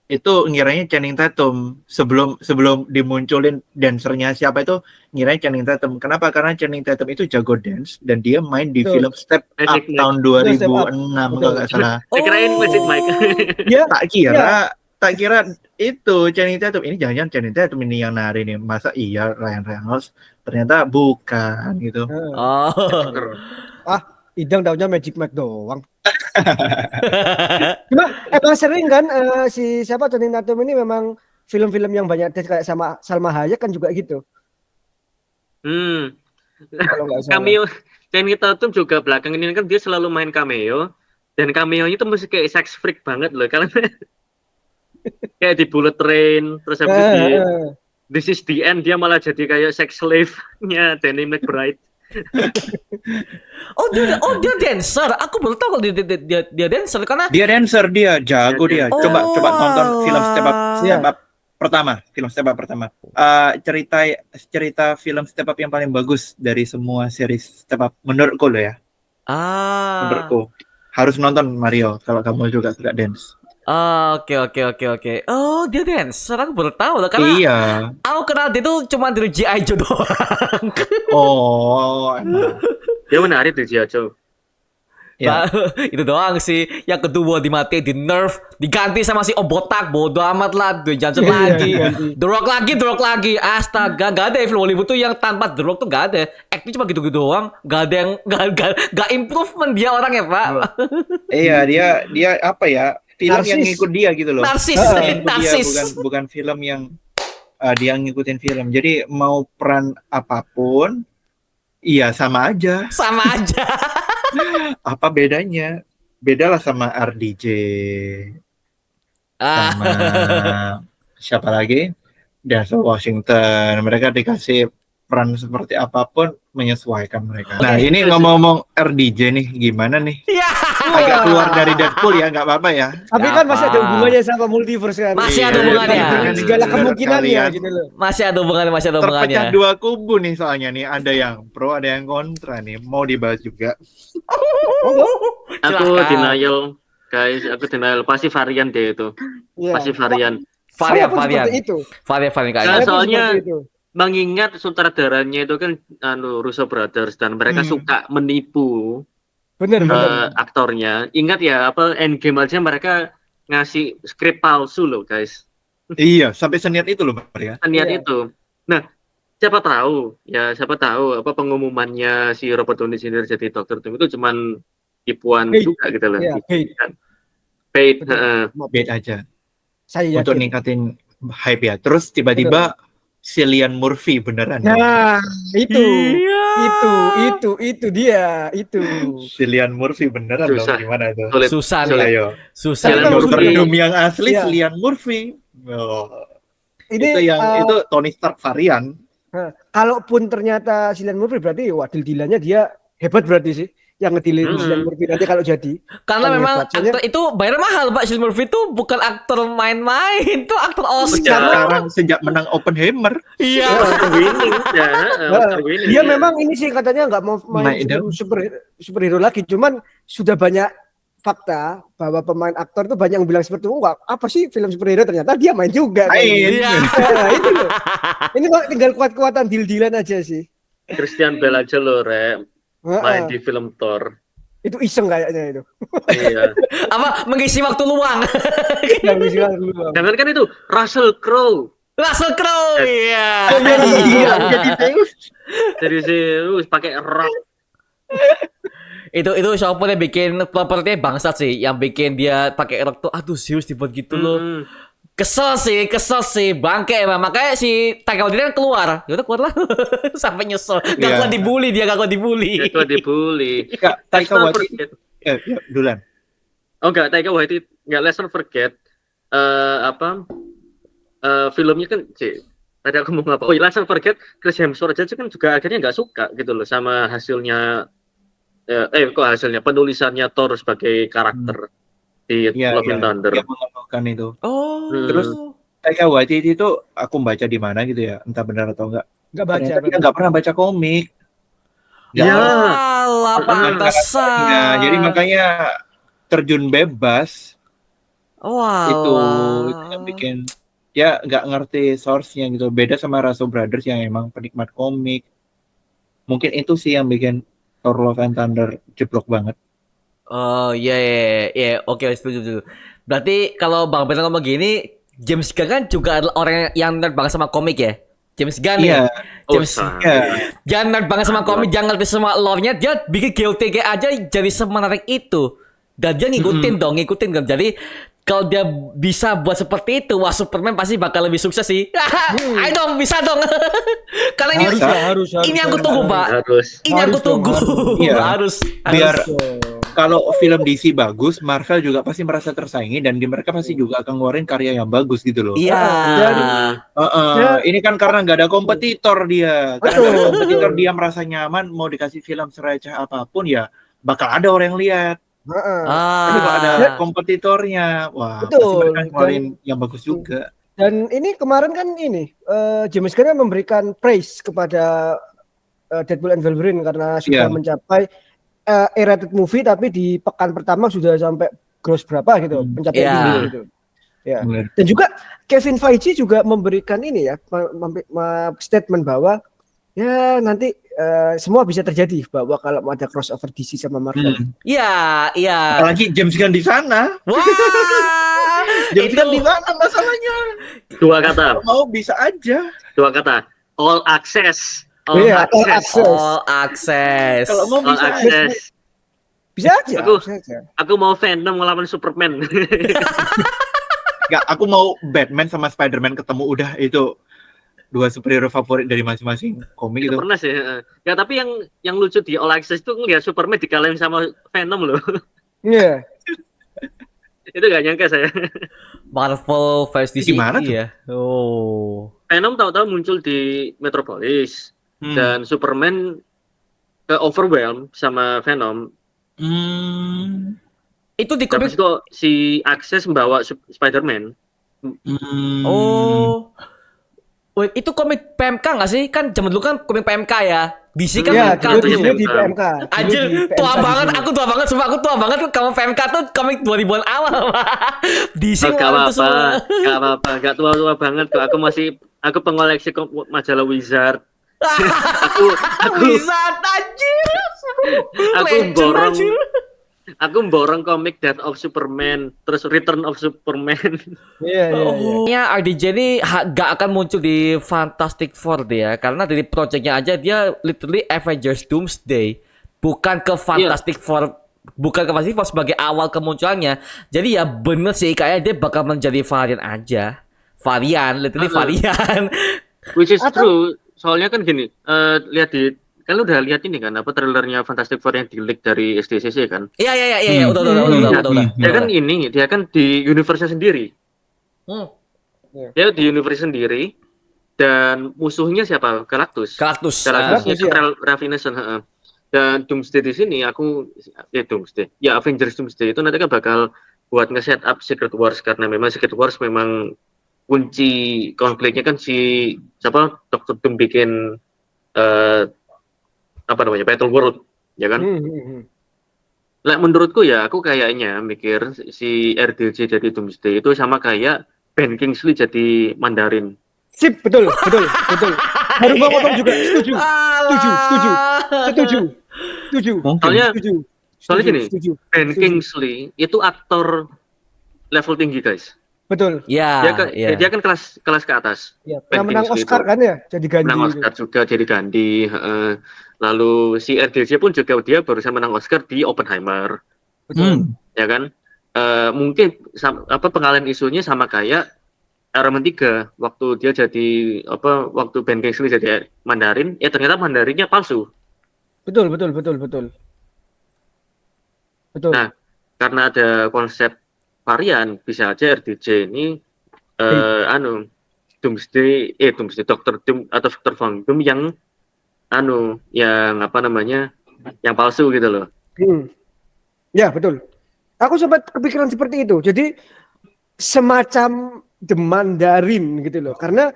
itu ngiranya Channing Tatum sebelum dimunculin dancernya siapa itu ngiranya Channing Tatum. Kenapa? Karena Channing Tatum itu jago dance dan dia main di film Step Up Magic tahun 2006 kalau nggak salah. Saya kirain Magic Mike. Ya, Tak kira itu Channing Tatum. Ini jangan-jangan Channing Tatum ini yang nari nih. Masa iya Ryan Reynolds? Ternyata bukan gitu. Oh. Idang daunnya Magic Mike doang. Cuma emang sering kan si siapa Channing Tatum ini memang film-film yang banyak kayak sama Salma Hayek kan juga gitu. Kalau nggak salah. Cameo Channing Tatum juga belakang ini kan dia selalu main cameo dan cameo-nya itu mesti kayak sex freak banget loh karena kayak di Bullet Train terus habis di This Is the End dia malah jadi kayak sex slave-nya Danny McBride. dia dancer. Aku baru tahu kalau dia dancer karena Dia dancer, dia jago dia. Coba tonton film Step Up pertama, film Step Up pertama. Cerita film Step Up yang paling bagus dari semua series Step Up menurutku loh ya. Menurutku harus nonton Mario kalau kamu juga suka dance. Oke. Oh, dia dancer. Aku baru tahu lah karena Iya. aku kenal dia tuh cuma dari G.I. Joe doang. Oh, emang. Dia menarik di G.I. Joe. Ya. Itu doang sih. Yang kedua dimatiin, di nerf, diganti sama si Obotak. Bodoh amat lah. Dwayne Johnson lagi. The Rock lagi. Astaga, gak ada film Hollywood tuh yang tanpa The Rock tuh gak ada. Acting cuma gitu-gitu doang. Gak ada yang gak improvement dia orangnya, Pak. Iya, dia apa ya? Film yang ngikut dia gitu loh. Narsis. Bukan film yang dia ngikutin film. Jadi mau peran apapun, iya sama aja. Apa bedanya? Bedalah sama RDJ. Sama siapa lagi? Denzel Washington. Mereka dikasih peran seperti apapun menyesuaikan mereka. Nah, ini ngomong-ngomong RDJ nih, gimana nih? Agak keluar dari Deadpool ya, nggak apa-apa ya. Tapi kan masih ada hubungannya sama multiverse kan. Masih ada hubungannya. Dengan segala kemungkinannya gitu loh. Masih ada hubungannya. Terpecah dua kubu nih soalnya nih. Ada yang pro, ada yang kontra nih. Mau dibahas juga. Aku denial, guys. Aku denial. Pasti varian deh itu. Pasti varian. Varian. Nah, soalnya mengingat sutradaranya itu kan Russo Brothers dan mereka suka menipu bener. aktornya. Ingat ya apa Endgame aja mereka ngasih skrip palsu loh guys. Iya, sampai seniat itu loh, Pak ya. niat Iya. itu. Nah, siapa tahu apa pengumumannya si Robert Downey Jr. jadi Dr. Doom itu cuman tipuan Bait. juga gitu loh. Iya, bait. Bait, Betul. heeh. Bait aja Saya untuk yakin. ningkatin hype ya. Terus tiba-tiba Cillian Murphy beneran. Nah, itu. Iya. Itu dia, itu. Cillian Murphy beneran dong, Susah. gimana itu? Sulit. Susah nih. Sulit. Ayo. Susah. Cillian Tapi kalau Dr. Murphy. Doom yang asli Iya. Cillian Murphy. Oh, Ini itu Tony Stark varian. kalaupun ternyata Cillian Murphy berarti wah deal-dealannya dia hebat berarti sih yang ngedilin Cillian Murphy nanti kalau jadi. Karena Kan memang hebat. Soalnya- aktor itu bayar mahal, Pak. Cillian Murphy itu bukan aktor main-main, itu aktor Oscar. Sekarang sejak menang Oppenheimer. Iya. Oscar winning ya, Oscar winning. Dia ya. memang ini sih katanya nggak mau main Main superhero lagi, cuman sudah banyak fakta bahwa pemain aktor itu banyak yang bilang seperti itu. Enggak, apa sih film superhero ternyata dia main juga. Main. Iya. Nah, itu loh. Ini kok tinggal kuat-kuatan deal-dealan aja sih. Christian Bale aja loh, Re, main Heeh. di film Thor. Itu iseng kayaknya itu. Iya. Apa mengisi waktu luang? Yang bisa dulu. Jangan kan itu Russell Crowe. Russell Crowe. Iya. Iya, jadi Zeus. Jadi Zeus pakai rok. Itu siapa yang bikin propertinya bangsat sih, yang bikin dia pakai rok tuh, aduh serius dibuat gitu loh. Kesel sih, bangke emang. Makanya si Taika Waititi kan keluar. Ya udah keluar lah. Sampai nyesel. Gak Iya. kuat dibully dia, gak kuat dibully. Itu dibully. Enggak, Let's Taika not Waititi. forget. Ya, Dulan. Oh enggak, Taika Waititi enggak, let's not forget filmnya kan tadi aku mau ngapa? Oh, let's not forget Chris Hemsworth aja kan juga akhirnya nggak suka gitu loh sama hasilnya penulisannya Thor sebagai karakter di Iya, Love and Thunder. Dia mengeluhkan itu. Oh. Terus Taika Waititi itu aku baca di mana gitu ya, entah benar atau enggak. Enggak baca. Ternyata dia enggak pernah baca komik. Ya. Alah, pantesan. Ya, jadi makanya terjun bebas Wah. itu yang bikin dia nggak ngerti source-nya gitu. Beda sama Russo Brothers yang emang penikmat komik. Mungkin itu sih yang bikin Thor Love and Thunder jeblok banget. Oh iya, oke, setuju. Berarti kalau Bang Ben ngomong gini, James Gunn kan juga adalah orang yang nerd banget sama komik ya. James Gunn Iya. James Ya, jangan nerd banget sama komik, jangan ngerti sama lore-nya, dia bikin Guilty Gear aja jadi semenarik itu. Dan dia ngikutin kan. Jadi kalau dia bisa buat seperti itu, wah Superman pasti bakal lebih sukses sih. Ayo dong, bisa dong. Karena ini Harus. ini yang aku tunggu, Pak. Harus. Ini yang aku Harus dong, tunggu. Iya. Harus. biar kalau film DC bagus, Marvel juga pasti merasa tersaingi dan mereka pasti juga akan ngeluarin karya yang bagus gitu loh. Iya. Ini kan karena nggak ada kompetitor dia. Karena nggak ada Betul. kompetitor dia merasa nyaman mau dikasih film sereceh apapun ya bakal ada orang yang lihat. Tapi kalau ada kompetitornya, wah Betul. pasti mereka ngeluarin yang bagus juga. Dan ini kemarin kan James Gunn memberikan praise kepada Deadpool and Wolverine karena sudah Iya. mencapai A-rated movie tapi di pekan pertama sudah sampai gross berapa gitu, pencapaian Iya. tinggi gitu. Ya. Bener. Dan juga Kevin Feige juga memberikan statement bahwa ya nanti semua bisa terjadi bahwa kalau ada crossover DC sama Marvel. Iya. Apalagi James Gunn di sana. Wah. James Gunn di mana masalahnya? Dua kata. Mau bisa aja. All access. Iya, all access. All access. Kalau mau All bisa aja. access. Bisa aja. Aku- bisa aja. Aku mau Venom ngelawan Superman. Nggak, aku mau Batman sama Spider-Man ketemu, udah itu dua superhero favorit dari masing-masing komik itu. Pernah sih. Ya tapi yang lucu di All Access itu ngeliat Superman dikalahin sama Venom loh. Iya. Itu gak nyangka saya. Marvel versi DC Gimana tuh? ya. Oh. Venom tahu-tahu muncul di Metropolis Hmm. dan Superman ke overwhelm sama Venom. Itu di Tapi komik. kok si Access membawa Spider-Man. Oh. Wait, itu komik PMK nggak sih? Kan zaman dulu kan komik PMK ya. DC kan Ya, PMK dulu tuh. dulu di PMK. Anjir, Dulu di tua PMK banget. di sini. Aku tua banget. Sumpah aku tua banget. Kamu PMK tuh komik 2000-an awal. DC Gak ngeluarin itu semua. apa-apa, gak tua-tua banget kok. Aku pengoleksi majalah Wizard. aku Bisa anjir. aku Legend, borong anjir. Aku borong komik Death of Superman, terus Return of Superman. Iya, iya, iya. Kayaknya RDJ ini gak akan muncul di Fantastic Four dia karena dari projectnya aja dia literally Avengers Doomsday, bukan ke Fantastic Four, bukan ke Fantastic Four sebagai awal kemunculannya. Jadi ya bener sih kayaknya dia bakal menjadi varian aja, literally varian. Which is Atau- true. Soalnya kan gini, lihat kan lu udah lihat ini kan apa trailernya Fantastic Four yang di-leak dari SDCC kan? Iya, udah. Dia kan dia kan di universe sendiri. Hmm. Dia di universe sendiri dan musuhnya siapa? Galactus. Galactus. Galactusnya Galactus, ya. Ravenous. Dan Doomsday di sini Doomsday. Ya Avengers Doomsday itu nanti kan bakal buat nge-set up Secret Wars karena memang Secret Wars memang kunci konfliknya kan si siapa Dr. Doom bikin apa namanya Battle World ya kan. Lah menurutku ya aku kayaknya mikir si RDJ jadi Doomsday itu sama kayak Ben Kingsley jadi Mandarin. Sip, betul. Baru mau ngomong juga, setuju. Soalnya gini, Setuju. Ben Kingsley itu aktor level tinggi guys. Betul. Ya, Dia kan kelas ke atas. Ya, Ben menang Kingsley Oscar itu. kan ya, jadi Gandhi. Menang Oscar juga jadi Gandhi. Lalu si RDJ pun juga dia barusan menang Oscar di Oppenheimer, Betul. ya kan? Mungkin pengalian isunya sama kayak Iron Man 3 waktu dia jadi waktu Ben Kingsley jadi Mandarin, ternyata Mandarinnya palsu. Betul. Nah, karena ada konsep varian, bisa aja RDJ ini Doomsday Dr. Doom atau Victor Von Doom yang yang palsu gitu loh. Ya, betul. Aku sempat kepikiran seperti itu. Jadi semacam The Mandarin gitu loh. Karena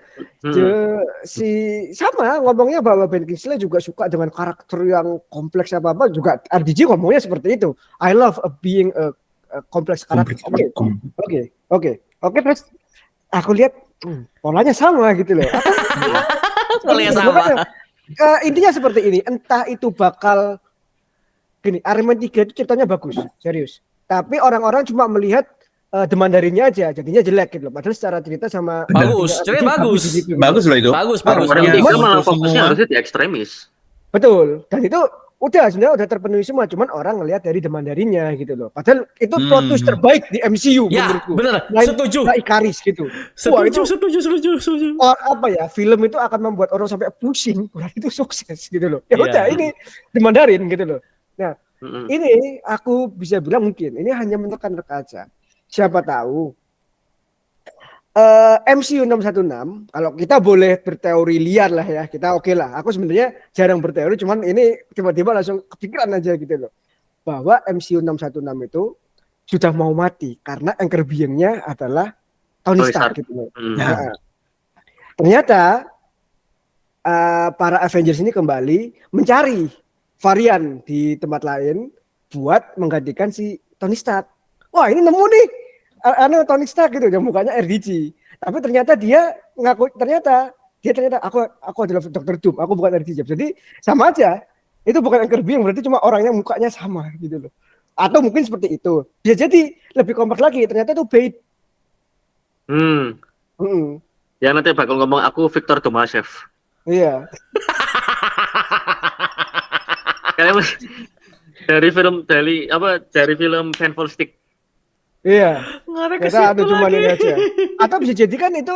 sama ngomongnya bahwa Ben Kingsley juga suka dengan karakter yang kompleks apa juga. RDJ ngomongnya seperti itu. I love being a kompleks karakter. Oke. Terus aku lihat polanya sama gitu loh. Polanya sama. Intinya seperti ini. Entah itu bakal gini. Iron Man 3 itu ceritanya bagus, serius. Tapi orang-orang cuma melihat The Mandarinnya aja, jadinya jelek gitu loh. Padahal secara cerita sama ceritanya bagus. Bagus loh itu. Bagus. Orang tiga malah fokusnya harusnya di ekstremis. Betul. Dan itu sebenarnya udah terpenuhi semua, cuman orang ngelihat dari The Mandarinnya gitu loh. Padahal itu plot twist terbaik di MCU menurutku. Bener, setuju. Ikaris gitu. Setuju. Film itu akan membuat orang sampai pusing. Wah, itu sukses gitu loh. Ya udah ini The Mandarin gitu loh. Nah, ini aku bisa bilang mungkin ini hanya menerka-nerka aja. Siapa tahu MCU 616 kalau kita boleh berteori liar lah ya, kita oke lah. Aku sebenarnya jarang berteori, cuman ini tiba-tiba langsung kepikiran aja gitu loh. Bahwa MCU 616 itu sudah mau mati karena anchor being-nya adalah Tony Stark gitu loh. Nah, ternyata para Avengers ini kembali mencari varian di tempat lain buat menggantikan si Tony Stark. Wah, ini nemu nih Tony Stark gitu, yang mukanya RDJ. Tapi ternyata dia ngaku ternyata aku adalah Dr. Doom, aku bukan RDJ. Jadi sama aja. Itu bukan anchor being, berarti cuma orangnya mukanya sama gitu loh. Atau mungkin seperti itu. Bisa jadi lebih kompleks lagi, ternyata itu bait. Ya nanti bakal ngomong aku Victor Tomashev. Iya. Kayak dari film Fanful Stick. Iya. Kita ada cuma ini aja. Atau bisa jadi kan itu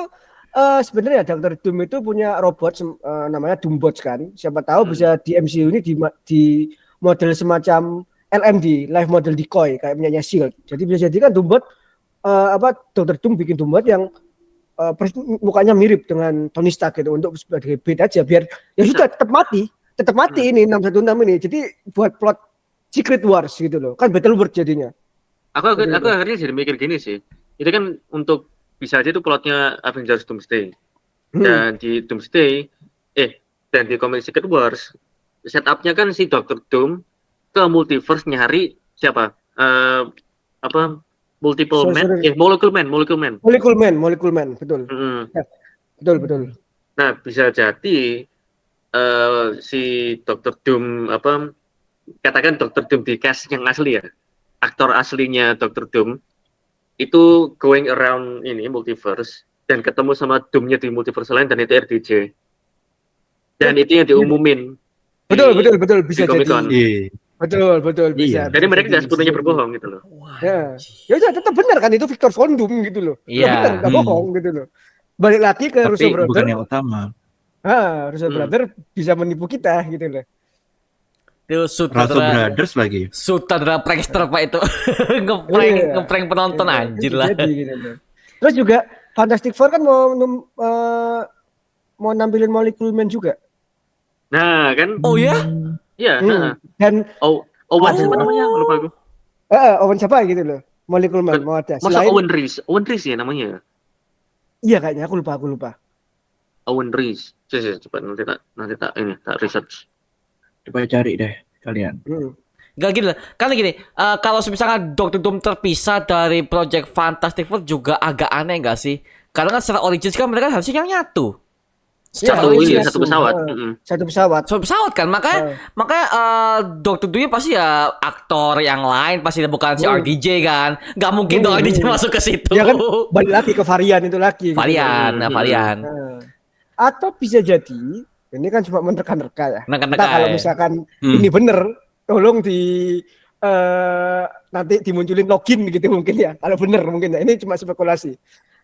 sebenarnya Dr. Doom itu punya robot namanya Doombots kan. Siapa tahu bisa di MCU ini di model semacam LMD, live model decoy kayak punyanya Shield. Jadi bisa jadi kan Doombot Dr. Doom bikin Doombot yang mukanya mirip dengan Tony Stark gitu untuk sebagai bait aja biar ya sudah tetap mati ini 616 ini. Jadi buat plot Secret Wars gitu loh. Kan Battle World jadinya. Aku akhirnya jadi mikir gini sih. Itu kan untuk bisa aja itu plotnya Avengers Doomsday. Dan di Doomsday dan di komik Secret Wars setupnya kan si Dr. Doom ke multiverse nyari siapa? Multiple Man, Molecule Man, betul. Betul. Nah, bisa jadi si Dr. Doom katakan Dr. Doom di cast yang asli ya. aktor aslinya Dr. Doom itu going around ini multiverse dan ketemu sama Doom-nya di multiverse lain dan itu RDJ. Dan itu yang diumumin. Betul, di- betul bisa di Comic-Con. jadi. Iya. Betul bisa. Iya. Jadi mereka bisa nggak sepenuhnya jadi. berbohong gitu loh. Wah, Ya. Ya udah tetap benar kan itu Victor Von Doom gitu loh. Iya. Benar, enggak bohong gitu loh. Balik lagi ke Russo Tapi bukan Brother. yang utama. Russo Brother bisa menipu kita gitu loh. itu Russell sutradara Brothers lagi. sutradara prankster Pak itu. ngeprank Iya. ngeprank penonton Iya, anjir bisa lah. jadi gitu loh. Terus juga Fantastic Four kan mau nampilin Molecule Man juga. Nah, kan? Oh ya? Iya, heeh. Dan Owen Aduh. siapa namanya? Lupa aku. Owen siapa gitu loh. Molecule Man mau ada. Masa Owen Reese? Owen Reese ya namanya? Iya kayaknya aku lupa. Owen Reese. Coba nanti tak ini tak research. Coba cari deh kalian. Gak gini lah. Karena gini, kalau misalkan Doctor Doom terpisah dari Project Fantastic Four juga agak aneh gak sih? Karena kan secara origins kan mereka harusnya yang nyatu. Secara Iya, Satu pesawat. Satu pesawat. So, pesawat kan, makanya Dr. Doom pasti ya aktor yang lain pasti bukan si RDJ kan, nggak mungkin dong RDJ masuk ke situ. Ya kan balik lagi ke varian itu lagi. gitu. Varian. Atau bisa jadi ini kan cuma menerka-nerka ya. Menerka-nerka, Entah kalau ya. misalkan ini bener, tolong nanti dimunculin login gitu mungkin ya. Kalau bener mungkin ya. Ini cuma spekulasi.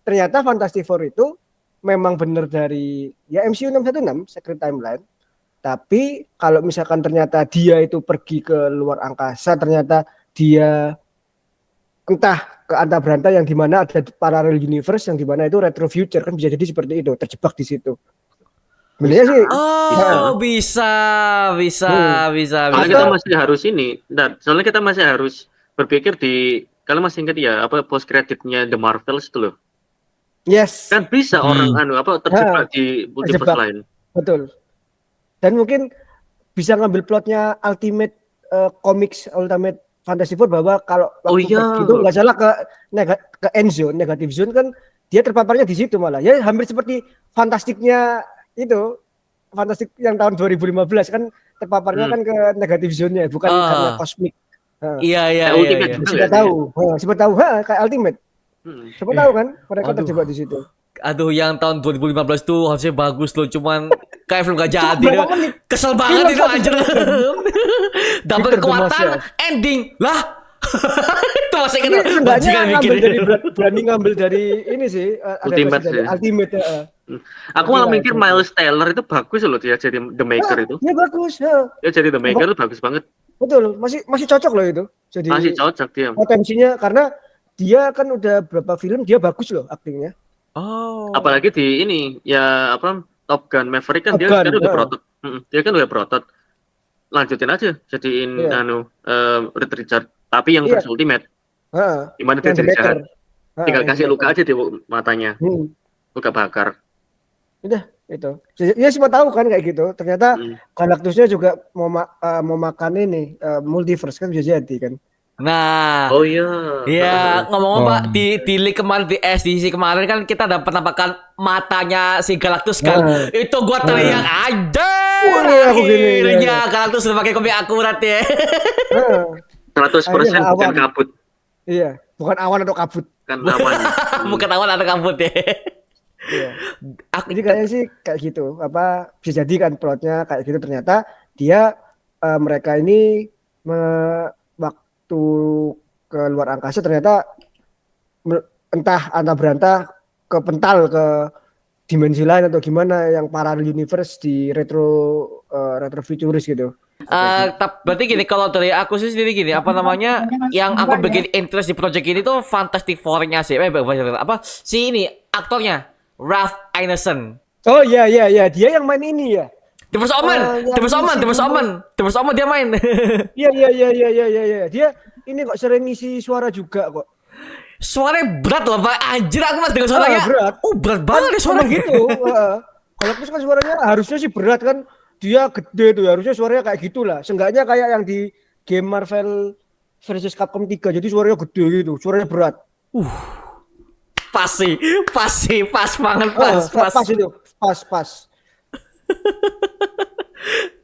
Ternyata Fantastic Four itu memang bener dari ya MCU 616 Secret Timeline. Tapi kalau misalkan ternyata dia itu pergi ke luar angkasa, ternyata dia entah ke anta beranta yang dimana ada parallel universe yang dimana itu retro future kan bisa jadi seperti itu, terjebak di situ. Sebenarnya sih Oh, bisa. Soalnya kita masih harus soalnya kita masih harus berpikir kalau masih ingat ya apa post creditnya The Marvels itu loh. yes, Kan bisa orang terjebak di multiverse terjebak. lain. betul. Dan mungkin bisa ngambil plotnya Ultimate Comics Ultimate Fantastic Four bahwa kalau waktu pergi itu nggak salah ke end zone, negative zone kan dia terpaparnya di situ malah. Ya hampir seperti fantastiknya itu, fantastik yang tahun 2015 kan terpaparnya kan ke negative zone-nya bukan karena kosmik. Iya. Ultimate juga Siapa tahu, siapa tahu kayak Ultimate. Siapa tahu kan mereka terjebak di situ. Aduh, yang tahun 2015 tuh harusnya bagus loh, cuman kayak film gak jadi. berapa menit? Kesel banget Film itu satu anjir. Dapat Victor kekuatan, Demas, ending. Lah. Itu masih Ini kena seenggaknya bajingan ngambil mikir. dari berani ngambil dari ini sih Ultimate dari sih. Ultimate ya. Aku malah mikir Miles Teller itu bagus loh dia jadi The Maker itu. Ya bagus ya. Dia jadi The Maker itu bagus banget. Betul, masih cocok loh itu. Jadi Masih cocok dia. potensinya karena dia kan udah berapa film dia bagus loh aktingnya. Oh. Apalagi di ini ya apa Top Gun Maverick kan Top dia Gun, kan udah protot. Dia kan udah protot. Lanjutin aja jadiin Iya. Reed Richard tapi yang Iya. versi Ultimate. Heeh. Gimana dia Yang jadi The Maker. jahat. Tinggal kasih luka aja di matanya. Luka bakar. Udah itu. Ya siapa tahu kan kayak gitu. Ternyata Galactusnya juga mau makan ini multiverse kan bisa jadi kan. Nah. Oh iya. Iya, ngomong-ngomong Pak, di leak kemarin di SDC kemarin kan kita dapat penampakan matanya si Galactus kan. Itu gua teriak aja. Wah, aku gini, Akhirnya Galactus udah pakai komik akurat ya. 100% Akhirnya bukan awan. kabut. Iya, bukan awan atau kabut. Kan awan. Bukan awan atau kabut ya. Iya. Jadi kayaknya sih kayak gitu. Apa bisa jadi kan plotnya kayak gitu ternyata dia mereka ini waktu ke luar angkasa ternyata entah berantah kepental ke dimensi lain atau gimana yang parallel universe di retro futuris gitu. Berarti gini, kalau dari aku sih sendiri gini, apa namanya, yang aku bikin interest di project ini tuh Fantastic Four-nya sih, apa si ini aktornya Ralph Ineson. Oh iya dia yang main ini ya. The First Omen dia main. Iya. Dia ini kok sering ngisi suara juga kok. Suaranya berat loh Pak. Anjir, aku mas dengan suaranya. Berat. Oh berat banget ya suaranya gitu. Kalau kan suaranya harusnya sih berat kan. Dia gede tuh harusnya suaranya kayak gitulah. Seenggaknya kayak yang di game Marvel versus Capcom 3. Jadi suaranya gede gitu. Suaranya berat. Pas banget Pas itu. Pas.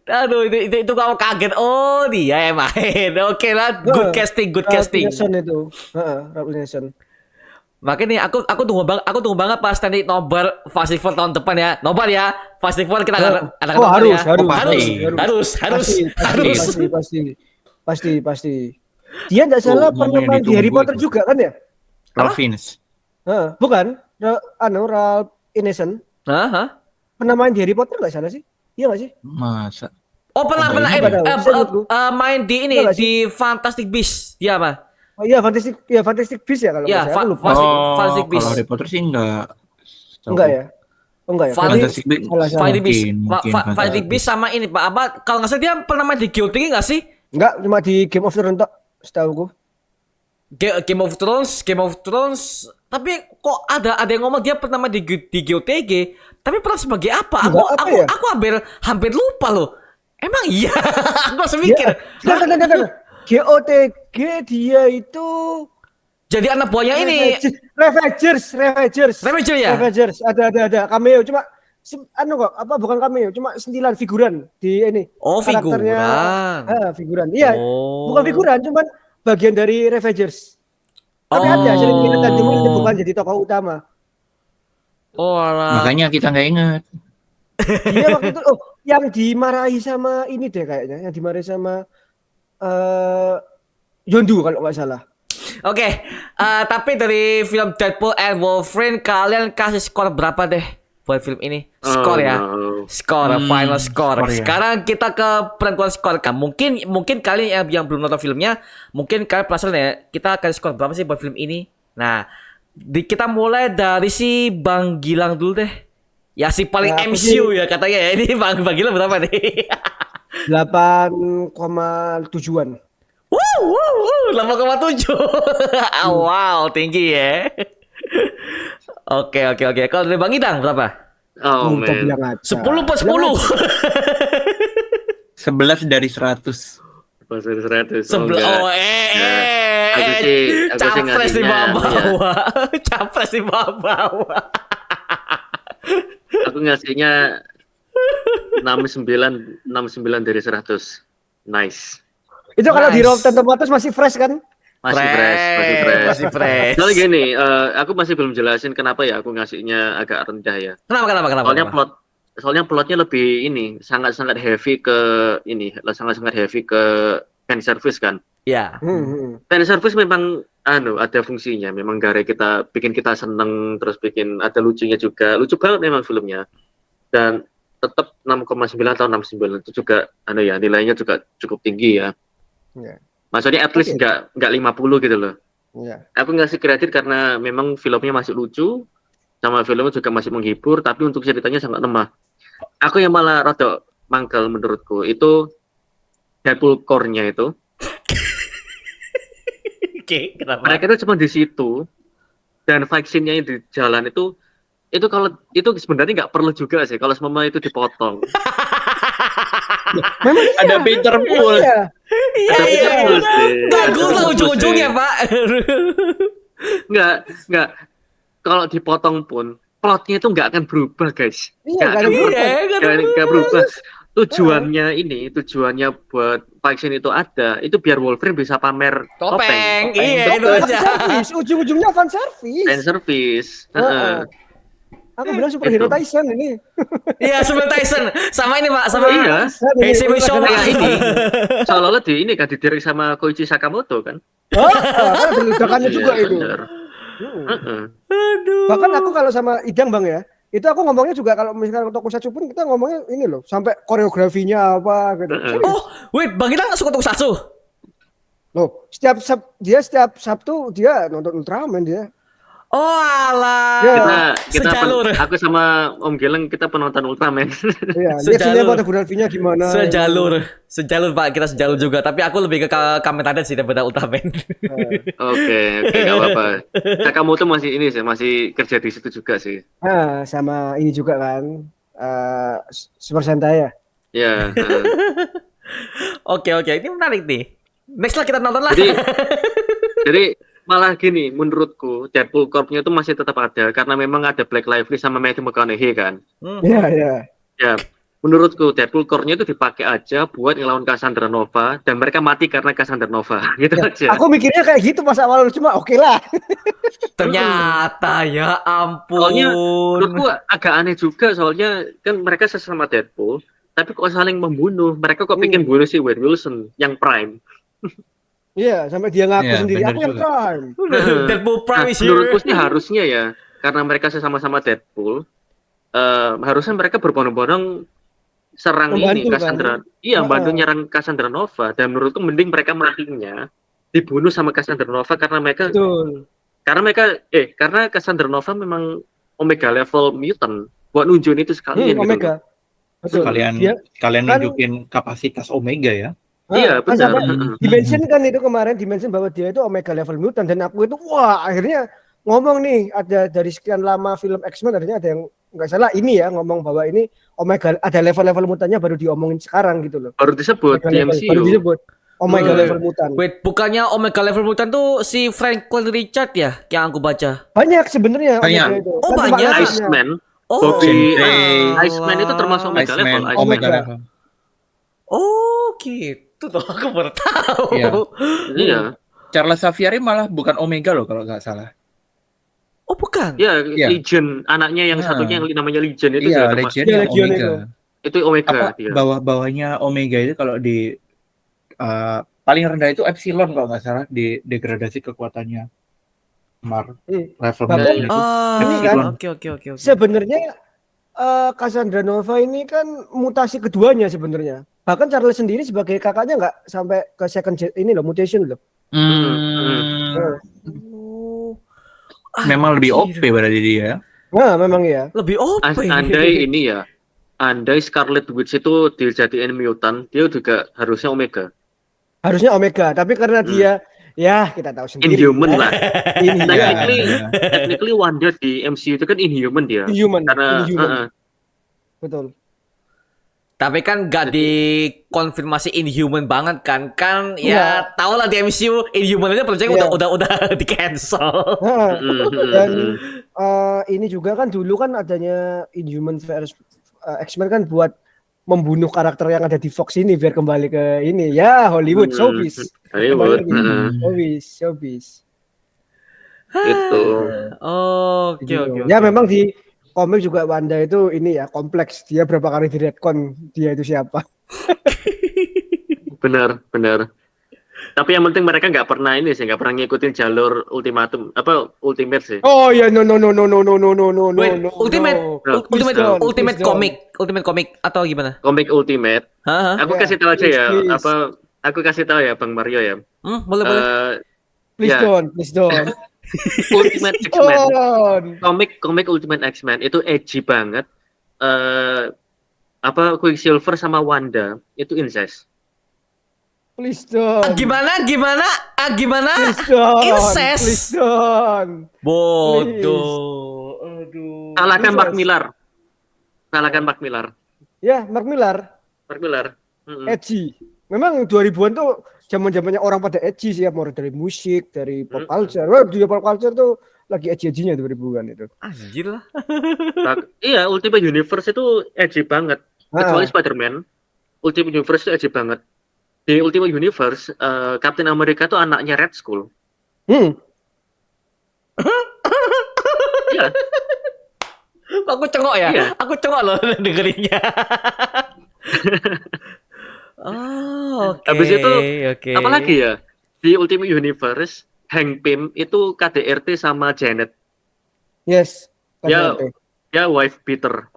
Aduh, itu kamu kaget. Oh, dia yang main. Oke lah, good casting, good casting. Nation itu. Ralph Nation. Makanya aku tunggu banget pas nanti nobar festival tahun depan ya. Nobar ya, festival kita ada Oh, nobar harus, ya. Pasti. Dia nggak salah pernah momen yang main di Harry ditunggu Potter itu. juga kan ya? Ralph Fiennes. Bukan? Ralph Ineson Hah? pernah main di Harry Potter nggak salah sih? Iya nggak sih? Masa? Oh, pernah Nggak tahu. main di ini Iya nggak di Fantastic Beasts. Dia apa? Oh iya, Fantastic Beasts ya kalau Iya, nggak salah. Aku lupa. Fantastic Beasts. Kalau Harry Potter sih enggak. Enggak ya? Oh, enggak ya? Fantastic Berarti salah. Fantastic Beasts. Mungkin Fantastic Beasts sama ini Pak. Apa kalau nggak salah dia pernah main di GOT nggak sih? Enggak, cuma di Game of Thrones tok, setahu gue. Game of Thrones. Tapi kok ada yang ngomong dia pernah main di GOTG, tapi pernah sebagai apa? Enggak, apa ya? Aku hampir lupa loh. Emang iya? Aku langsung mikir. Bentar. GOTG dia itu Jadi anak buahnya ini. Ravagers Ravager ya? Ravagers ada cameo cuma kok apa bukan cameo cuma sentilan figuran di ini. Oh, Karakternya, figuran. figuran. Iya. Oh. Bukan figuran cuman bagian dari Ravagers. Tapi ada cerita dan cuma itu bukan jadi tokoh utama. Oh, alah. Makanya kita nggak ingat. Dia waktu itu yang dimarahi sama ini deh kayaknya, yang dimarahi sama Yondu kalau nggak salah. Oke, tapi dari film Deadpool and Wolverine kalian kasih skor berapa deh buat film ini? Skor ya. no. Skor, final score. skor ya. Sekarang kita ke penentuan skor. Mungkin kalian yang belum nonton filmnya, mungkin kalian penasaran ya, kita akan skor berapa sih buat film ini? Nah, kita mulai dari si Bang Gilang dulu deh. Ya si paling Ya, aku MCU ya katanya ya. Ini Bang Gilang berapa nih? 8,7-an. Wow, 8,7. Wow, tinggi ya. Oke. Kalau dari Bang Idang berapa? Oh Kok man. bilang aja. 10 per 10. 11 dari 100. Pas dari 100. Sebelah. enggak. Aku sih Capres di ngasihnya, bawah. Capres di bawah. Aku ngasihnya 69 dari 100. Nice. Itu kalau di Nice. Rotten Tomatoes masih fresh kan? Masih fresh. Masih fresh. Soalnya gini, aku masih belum jelasin kenapa ya aku ngasihnya agak rendah ya. Kenapa? Soalnya plotnya lebih ini sangat-sangat heavy ke sangat-sangat heavy ke fan service kan. Ya. Fan service memang ada fungsinya, memang bikin kita seneng, terus bikin ada lucunya juga. Lucu banget memang filmnya. Dan tetap 6,9 atau 69 itu juga nilainya juga cukup tinggi ya. Iya. Maksudnya at least nggak 50 gitu loh. Iya. Aku ngasih kredit karena memang filmnya masih lucu, sama filmnya juga masih menghibur, tapi untuk ceritanya sangat lemah. Aku yang malah rada mangkel menurutku itu Deadpool core-nya itu. Oke, kenapa? Mereka itu cuma di situ dan fight scene-nya yang di jalan itu kalau itu sebenarnya nggak perlu juga sih kalau semua itu dipotong. Memang Ada Peter Paul. Iya. Tapi Iya. bagus sih. Nggak guna ujung-ujungnya, Pak. Nggak. Kalau dipotong pun plotnya itu nggak akan berubah, guys. Iya, Nggak nggak akan ada berubah. berubah. Nggak berubah. Tujuannya buat vaksin itu ada, itu biar Wolverine bisa pamer Topeng. topeng. Iya, itu Fan aja. service, ujung-ujungnya fan service. Fan service. Heeh. Aku bilang superhero Itu. Tyson ini. Iya, Samuel Tyson. Sama ini, Pak. Sama Iya. Casey Wisho. Kayak ini. Seolah-olah ini kan didirect sama Koichi Sakamoto kan. Kan ada ledakannya juga Iya, itu. bener. Heeh. Aduh. Bahkan aku kalau sama Idang Bang ya, itu aku ngomongnya juga kalau misalkan tokusatsu pun kita ngomongnya ini loh, sampai koreografinya apa gitu. Heeh. Serius. Oh, wait, Bang kita nggak suka tokusatsu? Loh, setiap Sabtu dia nonton Ultraman dia. Oh, alah. Kita Sejalur. aku sama Om Geleng kita penonton Ultraman. Iya, Sejalur. lihat sinematografinya gimana. Sejalur Pak, kita sejalur juga. Tapi aku lebih ke Kamen Rider sih daripada Ultraman. Oke, nggak apa-apa. Sakamoto masih ini sih, masih kerja di situ juga sih. Nah, sama ini juga kan. Super Sentai ya. Ya. Oke, ini menarik nih. Next lah kita nonton lah. Jadi malah gini, menurutku Deadpool Corp-nya itu masih tetap ada karena memang ada Black Lively sama Matthew McConaughey kan. Iya. Ya, menurutku Deadpool core-nya itu dipakai aja buat ngelawan Cassandra Nova dan mereka mati karena Cassandra Nova gitu aja. Aku mikirnya kayak gitu pas awal, cuma oke lah. Ternyata ya Soalnya ampun. menurutku agak aneh juga soalnya kan mereka sesama Deadpool tapi kok saling membunuh. Mereka kok bikin bunuh si Wade Wilson yang Prime. Iya, sampai dia ngaku Iya, sendiri bener aku yang juga. Prime. Deadpool Nah, Prime is here. menurutku sih harusnya ya karena mereka sesama-sama Deadpool, harusnya mereka berbondong-bondong serang Membantu, ini kan? Cassandra. Iya, bantu Heeh. nyerang Cassandra Nova dan menurutku mending mereka matinya dibunuh sama Cassandra Nova Betul. karena Cassandra Nova memang Omega level mutant buat nunjukin itu sekalian gitu loh. Omega. Betul. Kalian Dia kalian kan- nunjukin kapasitas Omega ya. Iya, kan benar. sampai Heeh. dimention kan itu kemarin dimension bahwa dia itu Omega level mutant dan aku itu wah akhirnya ngomong nih ada dari sekian lama film X-Men akhirnya ada yang nggak salah ini ya ngomong bahwa ini Omega ada level-level mutannya baru diomongin sekarang gitu loh. Baru disebut Omega di level, MCU. baru disebut Omega Hmm. level mutant. Wait, bukannya Omega Level Mutant tuh si Franklin Richard ya yang aku baca? Banyak sebenarnya Banyak. Omega itu. Oh, Kan cuma banyak. levelnya. Iceman, Oh, Bobby- alah. Iceman itu termasuk Omega level. Iceman, Iceman. Omega Omega. level. Oh, gitu tuh aku baru tahu. Iya. Iya. Charles Xavier malah bukan Omega loh kalau nggak salah. Oh, bukan. Iya, Iya. Legion, anaknya yang Ah. satunya yang namanya Legion itu Iya, juga termasuk. Legion Iya, yang Legion Omega. Itu Omega Apa dia. bawah-bawahnya Omega itu kalau di paling rendah itu Epsilon kalau nggak salah di degradasi kekuatannya. Level Bahkan- mutant itu. Ah, Epsilon. oke. Sebenarnya Cassandra Nova ini kan mutasi keduanya sebenarnya. Bahkan Charles sendiri sebagai kakaknya nggak sampai ke ini loh mutation loh. Hmm, Oh. memang lebih OP Anjir. berarti dia. Nah, memang ya. Lebih OP. Andai Scarlet Witch itu dijadiin mutant, dia juga harusnya Omega. Harusnya Omega, tapi karena dia ya kita tahu sendiri. Inhuman lah. Inhuman. Technically- Technically Wanda di MCU itu kan Inhuman dia. Inhuman. Karena Betul. Tapi kan gak dikonfirmasi Inhuman banget kan? Kan ya tau lah di MCU Inhuman aja percaya Iya. udah di cancel. Dan ini juga kan dulu kan adanya Inhuman versus X-Men kan buat membunuh karakter yang ada di Fox ini biar kembali ke ini ya Hollywood showbiz. Hollywood. Showbiz. Itu. Oke. Ya memang di komik juga Wanda itu ini ya kompleks. Dia berapa kali di retcon dia itu siapa. Benar. Tapi yang penting mereka nggak pernah ngikutin jalur ultimate sih. Oh ya no. Wait, Please Ultimate don't. Comic atau gimana? Komik Ultimate. Hah? Aku Ya, kasih tahu aja ya, please. aku kasih tahu ya Bang Mario ya. Boleh. Please Ya. don't. Ultimate X-Men. Don't. Komik Ultimate X-Men itu edgy banget. Quicksilver sama Wanda itu incest. Please don't. Gimana? Please don't. Incest? Please don't. Bodoh. Aduh. Salahkan Incest. Mark Millar. Ya, Mark Millar. Edgy. Memang 2000-an tuh zaman-zamannya orang pada edgy sih ya, mau dari musik, dari pop culture. Wah, dunia pop culture tuh lagi edgy-edgynya 2000-an itu. Anjir lah. Iya, Ultimate Universe itu edgy banget. Kecuali Spider-Man. Ultimate Universe itu edgy banget. Di Ultimate Universe, Captain America tuh anaknya Red Skull. Iya. Aku cengok ya? Iya. Aku cengok loh dengerinnya. Oke. Habis itu, oke. apalagi ya? Di Ultimate Universe, Hank Pym itu KDRT sama Janet. Yes. Ya, wife beater.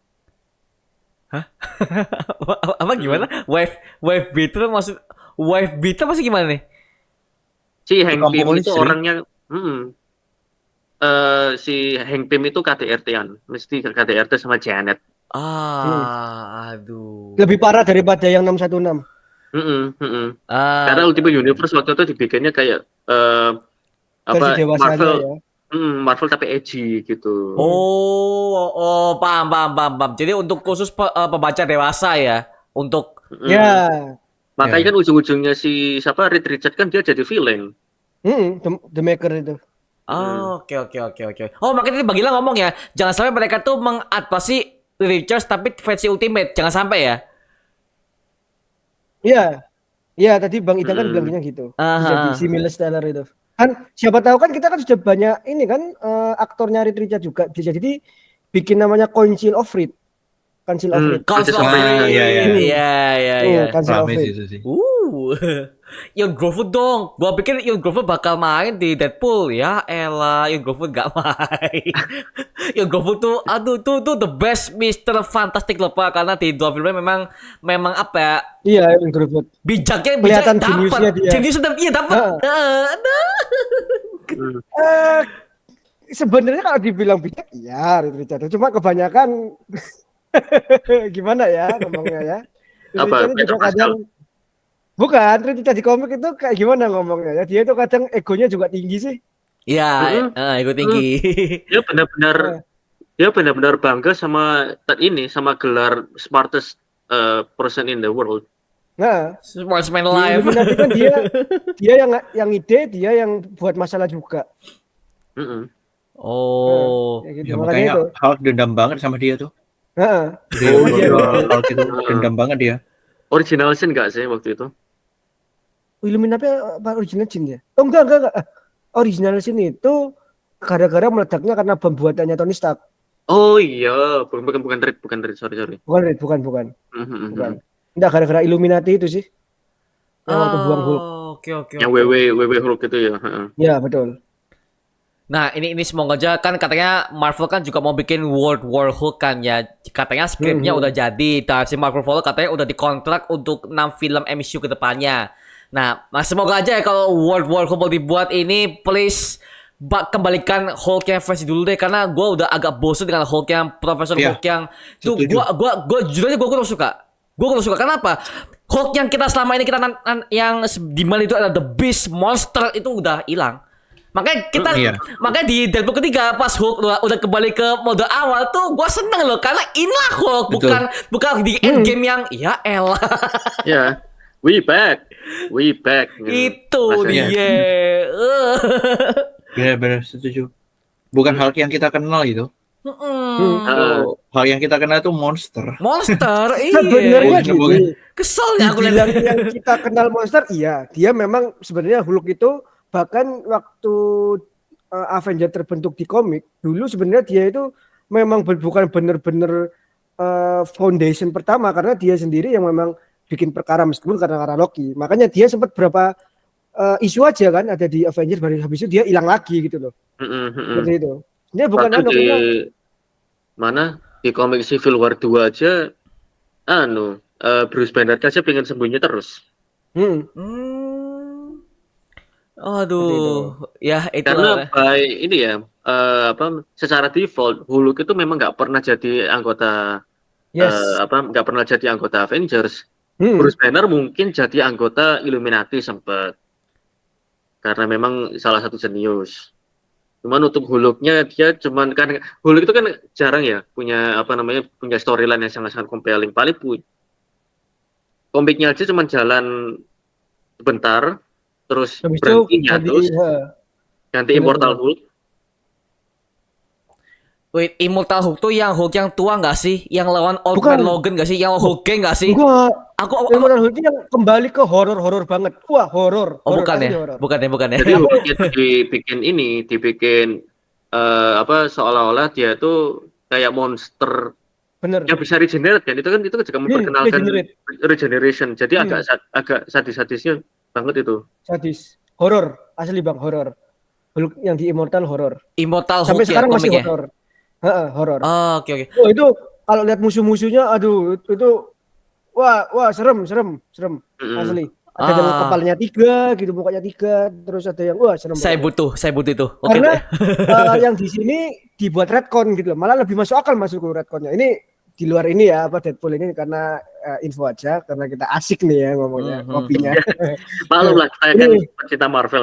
Apa gimana? Wife beater maksud wife beater maksud gimana nih? Si Hank Kampung Pym itu listrik. orangnya si Hank Pym itu KDRT-an, mesti KDRT sama Janet. Aduh. Lebih parah daripada yang 616. Karena Ultimate Universe waktu itu dibikinnya kayak Versi dewasanya Marvel, ya. Marvel tapi edgy gitu. Paham. Jadi untuk khusus pembaca dewasa ya, untuk Ya. Makanya kan ujung-ujungnya si Reed Richards kan dia jadi villain. The Maker itu. Oke. Oh, makanya tadi Bang Gilang ngomong ya, jangan sampai mereka tuh mengadaptasi Richards tapi versi Ultimate, jangan sampai ya. Iya. Iya, tadi Bang Ida kan bilangnya gitu. Jadi Aha. si Miles Teller itu. Kan siapa tahu kan kita kan sudah banyak ini kan aktornya Reed Richards juga bisa jadi bikin namanya Council of Reed. Council of Reed. Council of Ah, Reed. iya, iya. Iya. Council of Rame sih Reed. itu sih. Ian Grover dong. Gua pikir Ian Grover bakal main di Deadpool. Ya elah, Ian Grover gak main. Ian Grover tuh, aduh, tuh the best Mr. Fantastic loh Pak. Karena di dua filmnya memang apa ya, Iya, Ian Grover. bijaknya Kelihatan dapet. jeniusnya dia. Jeniusnya iya dapet. Eh, sebenarnya kalau dibilang bijak, iya Reed Richards. Cuma kebanyakan gimana ya ngomongnya ya. Reed Apa, Richards Peter juga Pascal? kadang bukan Reed Richards di komik itu kayak gimana ngomongnya ya. Dia itu kadang egonya juga tinggi sih. Iya, ikut tinggi. Dia benar-benar bangga sama sama gelar smartest person in the world. Nah, Sportsman di live. Illuminati kan dia yang ide, dia yang buat masalah juga. Mm-mm. Oh. Ya gitu. Ya Makanya itu. makanya Hulk dendam banget sama dia tuh. Heeh. Dia Hulk itu dendam banget dia. Original sin nggak sih waktu itu? Illuminati apa original sin ya? Oh enggak. Original sin itu gara-gara meledaknya karena bom buatannya Tony Stark. Oh iya, bukan Reed, sorry. Bukan. Mhm. Enggak gara-gara Illuminati itu sih. Yang waktu buang Hulk. Oke. Yang WW Hulk itu ya. heeh. Ya, betul. Nah, ini semoga aja kan katanya Marvel kan juga mau bikin World War Hulk kan ya. Katanya skripnya udah jadi. Dan si Marvel Follow katanya udah dikontrak untuk 6 film MCU ke depannya. Nah, semoga aja ya kalau World War Hulk mau dibuat ini please kembalikan Hulk yang versi dulu deh karena gue udah agak bosan dengan Hulk yang Profesor Iya, Hulk yang tuh setuju. gue jujur aja gue kurang suka. Kenapa? Hulk yang kita selama ini yang di mana itu ada the beast monster itu udah hilang. Makanya Iya. makanya di Deadpool ketiga pas Hulk udah kembali ke mode awal tuh gua seneng loh karena inilah Hulk Betul. bukan di Endgame yang ya elah Ya, we back. itu Rasanya. dia. Benar-benar setuju. Bukan Hulk yang kita kenal gitu. Ah, Hulk yang kita kenal itu monster. Monster, Sebenarnya iya. gini. Keselnya aku Dibilang lihat. yang kita kenal monster, iya. Dia memang sebenarnya Hulk itu bahkan waktu Avenger terbentuk di komik dulu sebenarnya dia itu memang bukan benar-benar foundation pertama karena dia sendiri yang memang bikin perkara meskipun karena Loki. Makanya dia sempat berapa isu aja kan ada di Avenger baru habis itu dia hilang lagi gitu loh. Seperti itu. Dia bukan bahkan di memang mana di komik Civil War 2 aja Bruce Banner aja pengen sembunyi terus. Aduh, ya itu Karena secara default Hulk itu memang nggak pernah jadi anggota nggak pernah jadi anggota Avengers. Bruce Banner mungkin jadi anggota Illuminati sempat karena memang salah satu jenius. Cuman untuk Hulk-nya dia cuman kan Hulk itu kan jarang ya punya punya storyline yang sangat-sangat compelling. Paling komiknya aja cuman jalan sebentar terus habis itu berhentinya terus ganti Immortal Hulk. Wait, Immortal Hulk tuh yang Hulk yang tua nggak sih? Yang lawan Old Bukan. Man Logan nggak sih? Yang Hulk Gang nggak sih? Enggak. Aku Immortal Hulk ini yang kembali ke horor banget. Wah, horor. oh bukan asli ya? horor. Bukan ya. Jadi Hulk itu dibikin seolah-olah dia tuh kayak monster Bener. yang bisa regenerate kan itu kan juga memperkenalkan regeneration. Jadi agak sadis-sadisnya banget itu. Sadis. Horor. Asli Bang, horor. Hulk yang di Immortal horor. Immortal Sampai Hulk ya sekarang masih komiknya. horor. Heeh, horor. Oh, oke. Oh, itu kalau lihat musuh-musuhnya aduh itu wah serem. Asli. Ada yang kepalanya 3 gitu, mukanya 3, terus ada yang serem. Saya butuh itu. Oke. Karena yang di sini dibuat retcon gitu loh. Malah lebih masuk akal masuk ke retconnya. Ini di luar ini ya Deadpool ini karena info aja karena kita asik nih ya ngomongnya kopinya. Maklum lah saya kan pecinta Marvel.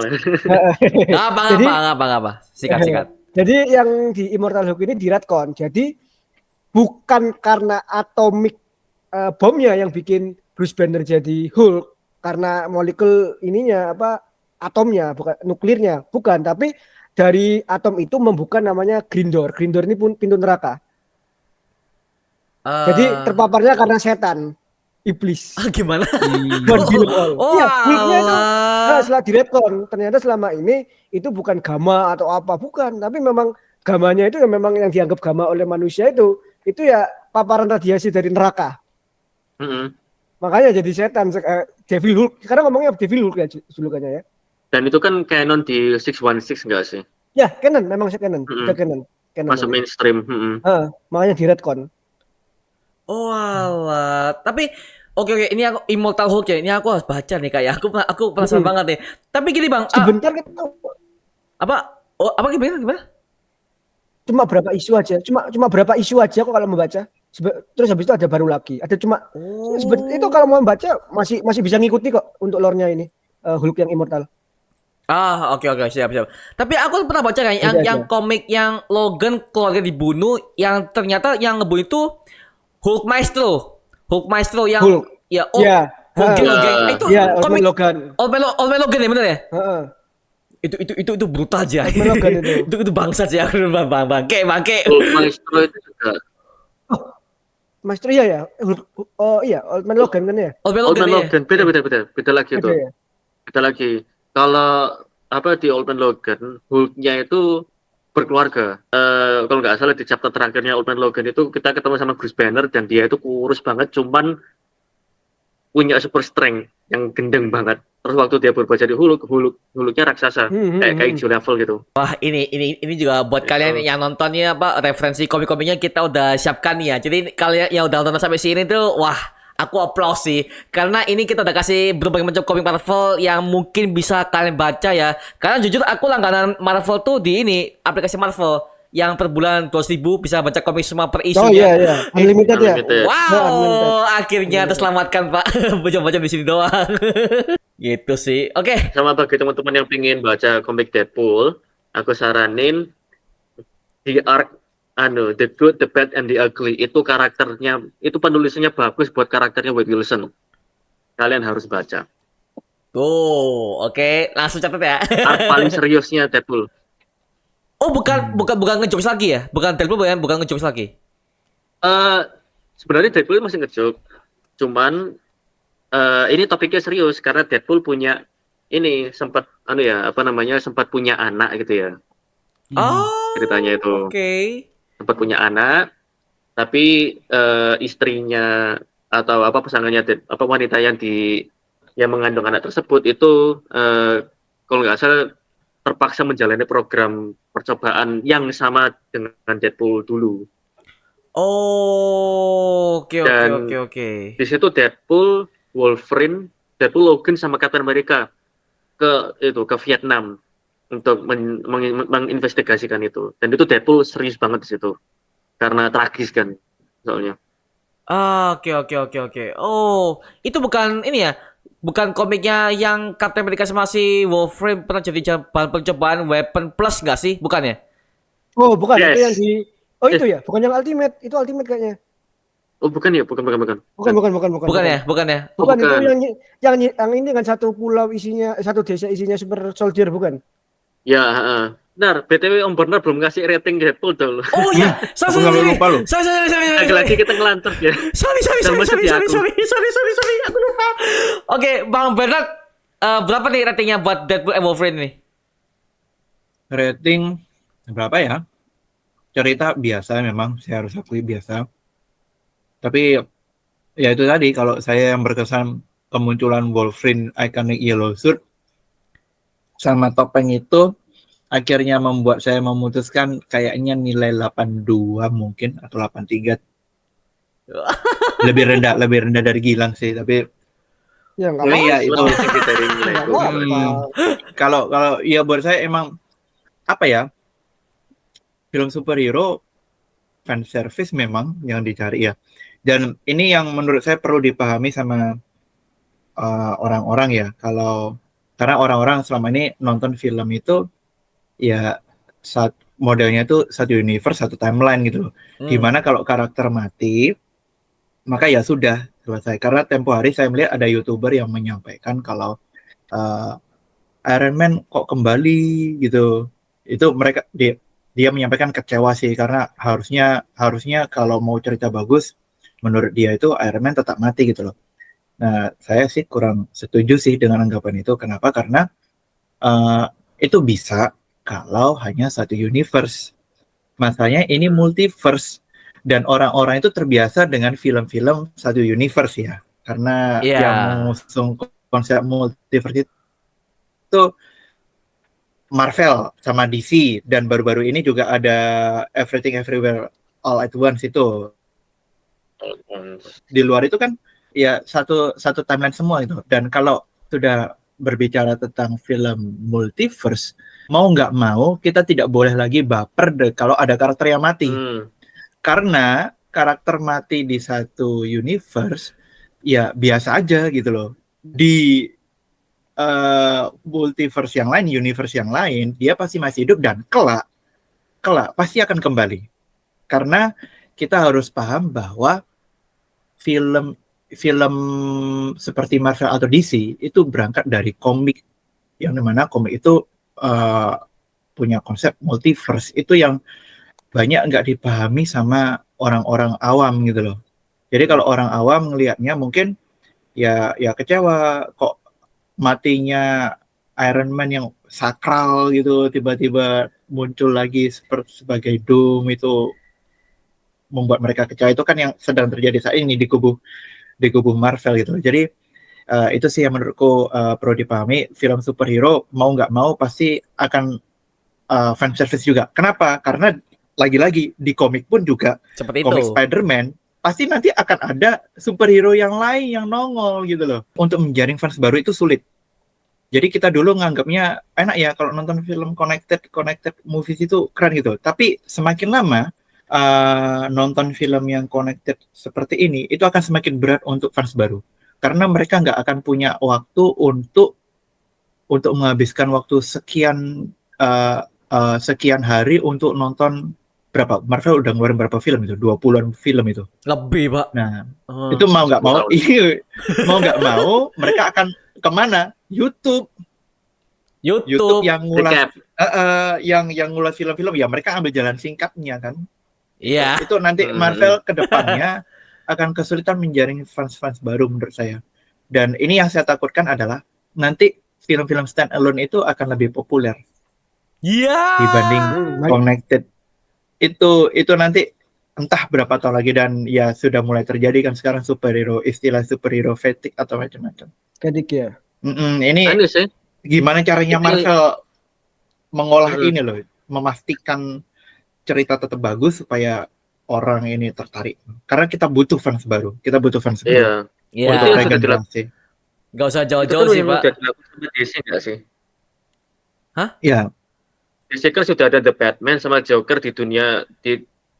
Apa. Sikat. Jadi yang di Immortal Hulk ini di retcon. Jadi bukan karena atomic bomnya yang bikin Bruce Banner jadi Hulk karena molekul ininya atomnya bukan nuklirnya bukan tapi dari atom itu membuka namanya Green Door. Green Door ini pun pintu neraka. Jadi terpaparnya karena setan, iblis. Gimana? One Billion All. Oh, Iya, Hulknya itu. alah. Nah, setelah direkon, ternyata selama ini itu bukan gamma atau apa, bukan. Tapi memang gamanya itu yang memang yang dianggap gamma oleh manusia itu ya paparan radiasi dari neraka. Mm-mm. Makanya jadi setan, Devil Hulk. Sekarang ngomongnya Devil Hulk ya julukannya ya. Dan itu kan canon di 616 enggak sih? Ya, canon, memang canon. Mm-mm. Udah canon. Masuk mainstream. Mm-mm. Makanya di retcon. Oh alah. Tapi oke, ini aku Immortal Hulk ya. Ini aku harus baca nih kayak aku penasaran banget nih. Tapi gini Bang, Sebentar kita apa? Oh, apa gimana? cuma berapa isu aja. Cuma berapa isu aja kok kalau membaca. Terus habis itu ada baru lagi. Ada cuma itu kalau mau baca masih bisa ngikuti kok untuk lore-nya ini. Hulk yang immortal. Oke, siap. Tapi aku pernah baca kan Iya, yang komik yang Logan keluarga dibunuh, yang ternyata yang ngebunuh itu Hulk Maestro yang Hulk. ya Iya. Logan. Itu Iya, Old Man komik Logan. Old Man Logan ya bener ya? Heeh. Itu brutal aja. Old Man Logan itu. itu bangsat ya, bangke. Hulk Maestro itu juga. Maestro iya ya. Oh iya, Old Man Logan kan ya. Old Man Old Logan. Man Iya. Logan beda lagi itu. Beda ya? Beda lagi. Kalau apa di Old Man Logan, Hulk-nya itu berkeluarga. Kalau nggak salah di chapter terakhirnya Old Man Logan itu kita ketemu sama Bruce Banner dan dia itu kurus banget, cuman punya super strength yang gendeng banget. Terus waktu dia berubah jadi Hulknya raksasa, kayak kaiju level gitu. Wah, ini juga buat kalian yang nontonnya apa referensi komik-komiknya kita udah siapkan ya. Jadi kalian yang udah nonton sampai sini tuh wah, aku applause sih. Karena ini kita udah kasih berbagai macam komik Marvel yang mungkin bisa kalian baca ya. Karena jujur aku langganan Marvel tuh di ini aplikasi Marvel yang per bulan 2.000 bisa baca komik semua per Oh isunya. iya. Unlimited ya. Unlimited. Wow, akhirnya terselamatkan Pak. Baca-baca di sini doang. Gitu sih. Oke. Sama bagi teman-teman yang pengen baca komik Deadpool, aku saranin di arc The Good, the Bad, and the Ugly. Itu karakternya, itu penulisannya bagus buat karakternya Wade Wilson. Kalian harus baca. Tuh, oke, langsung catat ya. Arc paling seriusnya Deadpool. Oh, bukan ngejokes lagi ya? Bukan Deadpool bukan ngejokes lagi. Sebenarnya Deadpool masih ngejoke, cuman ini topiknya serius karena Deadpool punya ini sempat sempat punya anak gitu ya. Oh, Ceritanya itu oke. sempat punya anak, tapi istrinya atau pasangannya wanita yang mengandung anak tersebut itu kalau nggak salah terpaksa menjalani program percobaan yang sama dengan Deadpool dulu. Oh, oke. Di situ Deadpool, Wolverine, Deadpool, Logan sama Captain America ke Vietnam untuk menginvestigasikan itu. Dan itu Deadpool serius banget di situ karena tragis kan soalnya. Oke. Oh, itu bukan ini ya? Bukan komiknya yang Captain America sama si Wolverine pernah jadi bahan percobaan Weapon Plus nggak sih? Bukan ya? Oh, bukan. Yes. Itu yang di itu ya, bukan yang Ultimate. Itu Ultimate kayaknya. Oh, bukan ya? Bukan. Bukan ya. Bukan ya? Bukan itu yang ini kan satu pulau isinya, satu desa isinya super soldier bukan? Ya, benar. BTW Om Bernard belum ngasih rating Deadpool dulu. Oh iya, Aku nggak lupa loh. Sorry. Lagi-lagi kita ngelantur ya. Sorry. Aku lupa. Oke, Bang Bernard, berapa nih ratingnya buat Deadpool and Wolverine ini? Rating berapa ya? Cerita biasa memang, saya harus akui biasa. Tapi ya itu tadi, kalau saya yang berkesan kemunculan Wolverine Iconic Yellow Suit sama topeng itu akhirnya membuat saya memutuskan kayaknya nilai 82 mungkin atau 83. lebih rendah dari Gilang sih, tapi Ya enggak iya itu Lebih tinggi dari nilai itu. kalau ya buat saya emang apa ya, film superhero fan service memang yang dicari ya, dan ini yang menurut saya perlu dipahami sama orang-orang ya, karena orang-orang selama ini nonton film itu ya modelnya itu satu universe, satu timeline gitu loh. Dimana kalau karakter mati maka ya sudah selesai. Karena tempo hari saya melihat ada YouTuber yang menyampaikan kalau Iron Man kok kembali gitu. Itu dia menyampaikan kecewa sih, karena harusnya kalau mau cerita bagus menurut dia itu Iron Man tetap mati gitu loh. Nah, saya sih kurang setuju sih dengan anggapan itu. Kenapa? Karena itu bisa kalau hanya satu universe. Masalahnya ini multiverse dan orang-orang itu terbiasa dengan film-film satu universe ya. Karena Iya. yang mengusung konsep multiverse itu Marvel sama DC, dan baru-baru ini juga ada Everything Everywhere All at Once itu. Di luar itu kan ya satu timeline semua itu. Dan kalau sudah berbicara tentang film multiverse, mau nggak mau kita tidak boleh lagi baper kalau ada karakter yang mati. Karena karakter mati di satu universe ya biasa aja gitu loh. Di multiverse yang lain, universe yang lain, dia pasti masih hidup dan kelak pasti akan kembali. Karena kita harus paham bahwa film seperti Marvel atau DC itu berangkat dari komik, yang dimana komik itu punya konsep multiverse. Itu yang banyak nggak dipahami sama orang-orang awam gitu loh. Jadi kalau orang awam ngelihatnya mungkin ya kecewa kok matinya Iron Man yang sakral gitu tiba-tiba muncul lagi sebagai Doom, itu membuat mereka kecewa. Itu kan yang sedang terjadi saat ini di kubu Marvel gitu. Jadi itu sih yang menurutku perlu dipahami. Film superhero mau nggak mau pasti akan fan service juga. Kenapa? Karena lagi-lagi di komik pun juga Seperti komik itu. Spider-Man pasti nanti akan ada superhero yang lain yang nongol gitu loh. Untuk menjaring fans baru itu sulit. Jadi kita dulu nganggapnya enak ya kalau nonton film connected movies itu keren gitu. Tapi semakin lama nonton film yang connected seperti ini itu akan semakin berat untuk fans baru. Karena mereka nggak akan punya waktu untuk menghabiskan waktu sekian hari untuk nonton berapa. Marvel udah ngeluarin berapa film itu? 20-an film itu. Lebih, Pak. Nah, itu mau nggak mau, mereka akan kemana? YouTube yang ngulas yang ngulas film-film ya, mereka ambil jalan singkatnya kan. Iya. Itu nanti Marvel kedepannya akan kesulitan menjaring fans baru menurut saya. Dan ini yang saya takutkan adalah nanti film-film stand alone itu akan lebih populer dibanding connected. Itu nanti entah berapa tahun lagi, dan ya sudah mulai terjadi kan sekarang istilah superhero fatigue atau macam-macam. Kedik ya. Ini gimana caranya Marvel mengolah ini loh, memastikan cerita tetap bagus supaya orang ini tertarik. Karena kita butuh fans baru. Iya. Untuk regenerasi. Gak usah jauh-jauh sih, Pak. DC nggak sih? Hah? Ya. DC kan sudah ada The Batman sama Joker di dunia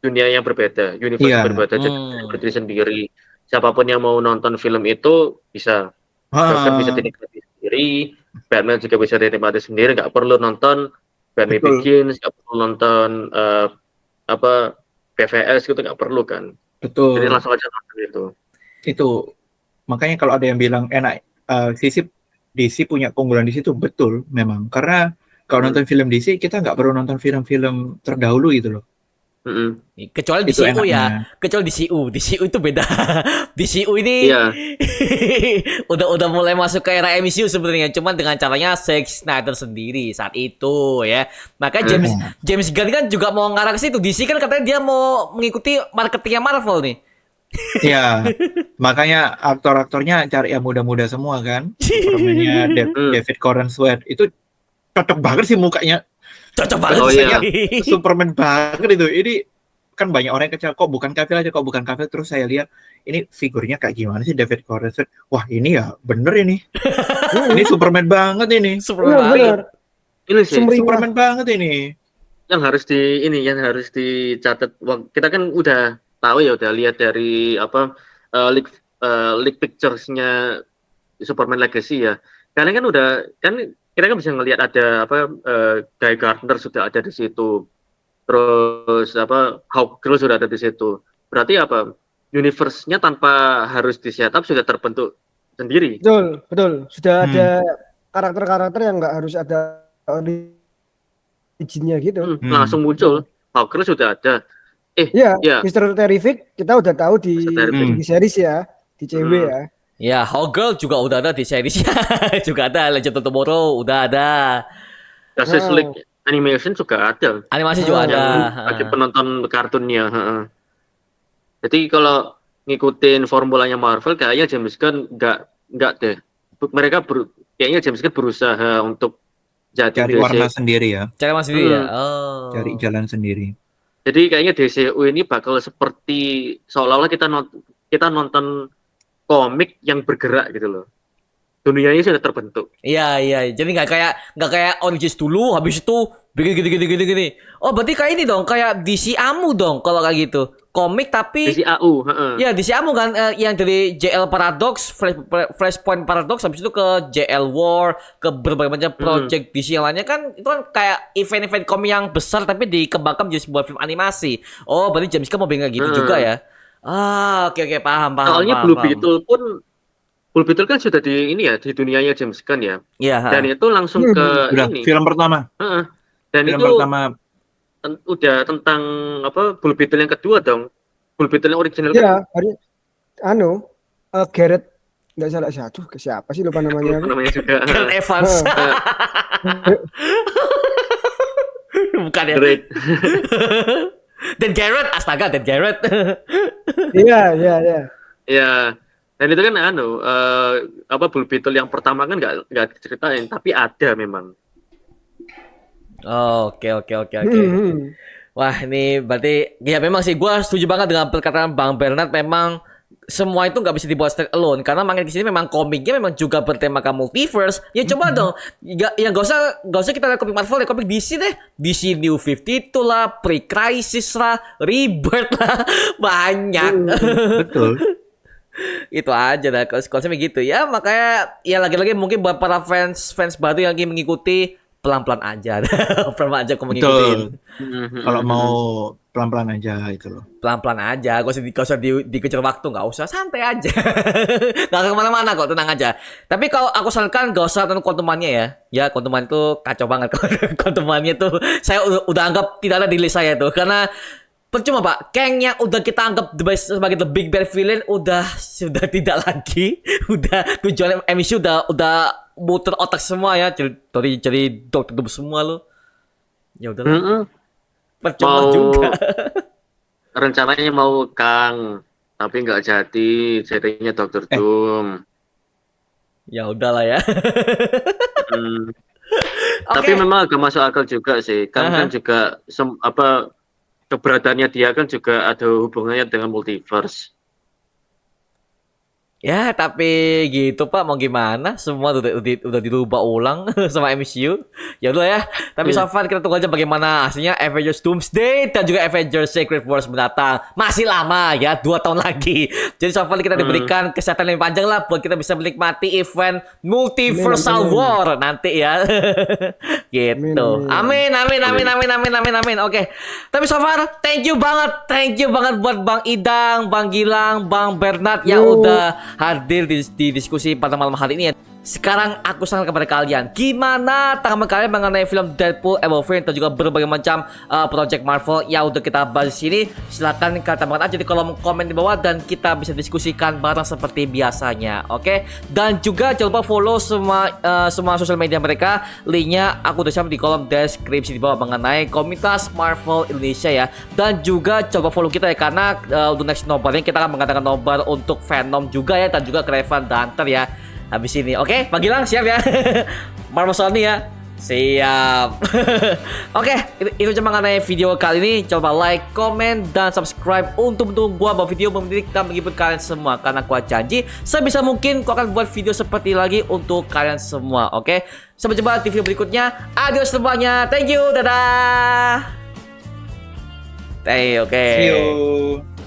yang berbeda, universe berbeda, jadi berdiri sendiri. Siapapun yang mau nonton film itu bisa. Joker bisa dinikmati sendiri, Batman juga bisa dinikmati sendiri, nggak perlu nonton Batman Begins, nggak perlu nonton PVS gitu, nggak perlu kan. Betul. Jadi langsung aja nonton itu. Itu makanya kalau ada yang bilang enak, DC punya keunggulan di situ, betul memang. Karena kalau nonton film DC kita nggak perlu nonton film-film terdahulu gitu loh. Kecuali di DCU ya, kecuali DCU itu beda. DCU ini udah mulai masuk ke era MCU sebenarnya, cuman dengan caranya Zack Snyder sendiri saat itu ya. Maka James Gunn kan juga mau ngarah ke situ. DC kan katanya dia mau mengikuti marketingnya Marvel nih. Ya, makanya aktor-aktornya cari yang muda-muda semua kan. Superman-nya David Corenswet itu cocok banget sih mukanya. Cocok banget Superman banget itu. Ini kan banyak orang yang kecil, kok bukan Cavill. Terus saya lihat ini figurnya kayak gimana sih David Corenswet. Wah, ini ya bener ini. Ini Superman banget ini. Superman banget ini. Yang harus dicatat. Kita kan udah tahu ya, udah lihat dari leak pictures-nya Superman Legacy ya. Kalian kan kita kan bisa ngelihat ada Guy Gardner sudah ada di situ, terus Hawkgirl sudah ada di situ. Berarti universe-nya tanpa harus di setup sudah terbentuk sendiri. Betul. Sudah ada karakter-karakter yang nggak harus ada originnya gitu. Langsung muncul. Hawkgirl sudah ada, Iya, Iya. Mr. Terrific kita udah tahu di Mr. Terrific. di series ya, di CW ya. Ya, Hawkgirl juga udah ada di seriesnya. Juga ada Legend of Tomorrow, udah ada. Justice League Animation juga ada. Animasi juga ada. Bagi penonton kartunnya. Jadi kalau ngikutin formulanya Marvel, kayaknya James Gunn nggak deh. Kayaknya James Gunn berusaha untuk jadi Cari DC. warna sendiri ya, Cara Mas sendiri ya. Oh. cari jalan sendiri. Jadi kayaknya DCU ini bakal seperti seolah-olah kita nonton komik yang bergerak gitu loh. Dunianya sudah terbentuk. Iya. Jadi nggak kayak Origins dulu, habis itu gini. Oh, berarti kayak ini dong, kayak DC Amu dong kalau kayak gitu. Komik tapi DCAU, ya DC Amu kan yang dari JL Paradox, Flashpoint Paradox, habis itu ke JL War, ke berbagai macam project DC yang lainnya kan itu kan kayak event-event komik yang besar tapi dikembangkan menjadi sebuah film animasi. Oh, berarti James Gunn mau bikin kayak gitu juga ya. Ah, oke paham. Soalnya Blue Beetle kan sudah di ini ya, di dunianya James Gunn ya. Iya. Dan itu langsung ke Udah ini. film pertama. Dan Film itu pertama. udah tentang Blue Beetle yang kedua dong. Blue Beetle yang original Iya, hari Garrett nggak salah satu ke siapa sih lupa namanya. namanya juga. Gareth Evans. Bukan ya. Great. Dan Garrett, astaga, Dan Garrett. Iya. Ya. Dan itu kan Blue Beetle yang pertama kan nggak diceritain, tapi ada memang. Oh, oke. Hmm. Wah, ini berarti ya memang sih gue setuju banget dengan perkataan Bang Bernard. Memang semua itu nggak bisa dibuat stand alone karena makin di sini memang komiknya memang juga bertemakan multiverse. Ya coba dong, nggak usah kita lihat komik Marvel, ya komik DC deh. DC New 52 lah, Pre-Crisis lah, Rebirth lah, banyak. Betul. Itu aja dah konsepnya gitu ya. Makanya ya lagi-lagi mungkin buat para fans baru yang ingin mengikuti, pelan-pelan aja. Pelan-pelan aja aku mengikuti. Kalau mau pelan-pelan aja itu loh. Pelan-pelan aja, gak usah dikejar waktu, gak usah, santai aja. Gak kemana-mana kok, tenang aja. Tapi kalau aku sarankan gak usah nonton Quantum Mania ya. Ya, Quantum Mania itu kacau banget. Quantum Mania itu saya udah anggap tidak ada di list saya tuh. Karena percuma Pak, Kang yang udah kita anggap sebagai the big bad villain sudah tidak lagi. Udah tujuan MCU udah muter otak semua ya. Jadi Doctor Doom semua lo. Ya udah. Percuma juga. Rencananya mau Kang, tapi nggak jadinya Dr. Doom. Ya udahlah ya. Tapi memang agak masuk akal juga sih. Kan juga keberadaannya dia kan juga ada hubungannya dengan multiverse. Ya, tapi gitu Pak, mau gimana? Semua udah dirubah ulang sama MCU. Ya udah ya. Tapi so far kita tunggu aja bagaimana hasilnya Avengers Doomsday dan juga Avengers Secret Wars mendatang. Masih lama ya, 2 tahun lagi. Jadi so far kita diberikan kesehatan yang panjang lah buat kita bisa menikmati event Multiversal War nanti ya. Gitu. Amin. Oke. Tapi so far thank you banget buat Bang Idang, Bang Gilang, Bang Bernard yang udah hadir di diskusi pada malam hari ini ya. Sekarang aku sangat kepada kalian, gimana tanggapan kalian mengenai film Deadpool and Wolverine dan juga berbagai macam project Marvel yang udah kita bahas di sini? Silahkan kalian tambahkan aja di kolom komen di bawah dan kita bisa diskusikan bareng seperti biasanya, oke? Dan juga jangan lupa follow semua sosial media mereka, linknya aku udah share di kolom deskripsi di bawah mengenai komunitas Marvel Indonesia ya. Dan juga coba follow kita ya karena untuk next nobarnya kita akan mengadakan nobar untuk Venom juga ya dan juga Craven dan Hunter ya. Habis ini, oke? Bang Gilang siap ya? Marvel Sony ya? Siap. Oke, itu cuma mengenai video kali ini. Coba like, comment, dan subscribe untuk mendukung gua buat video mendidik dan menghibur kalian semua. Karena gua janji sebisa mungkin gua akan buat video seperti lagi untuk kalian semua. Oke? Sampai jumpa di video berikutnya. Adios semuanya. Thank you. Dadah. See you.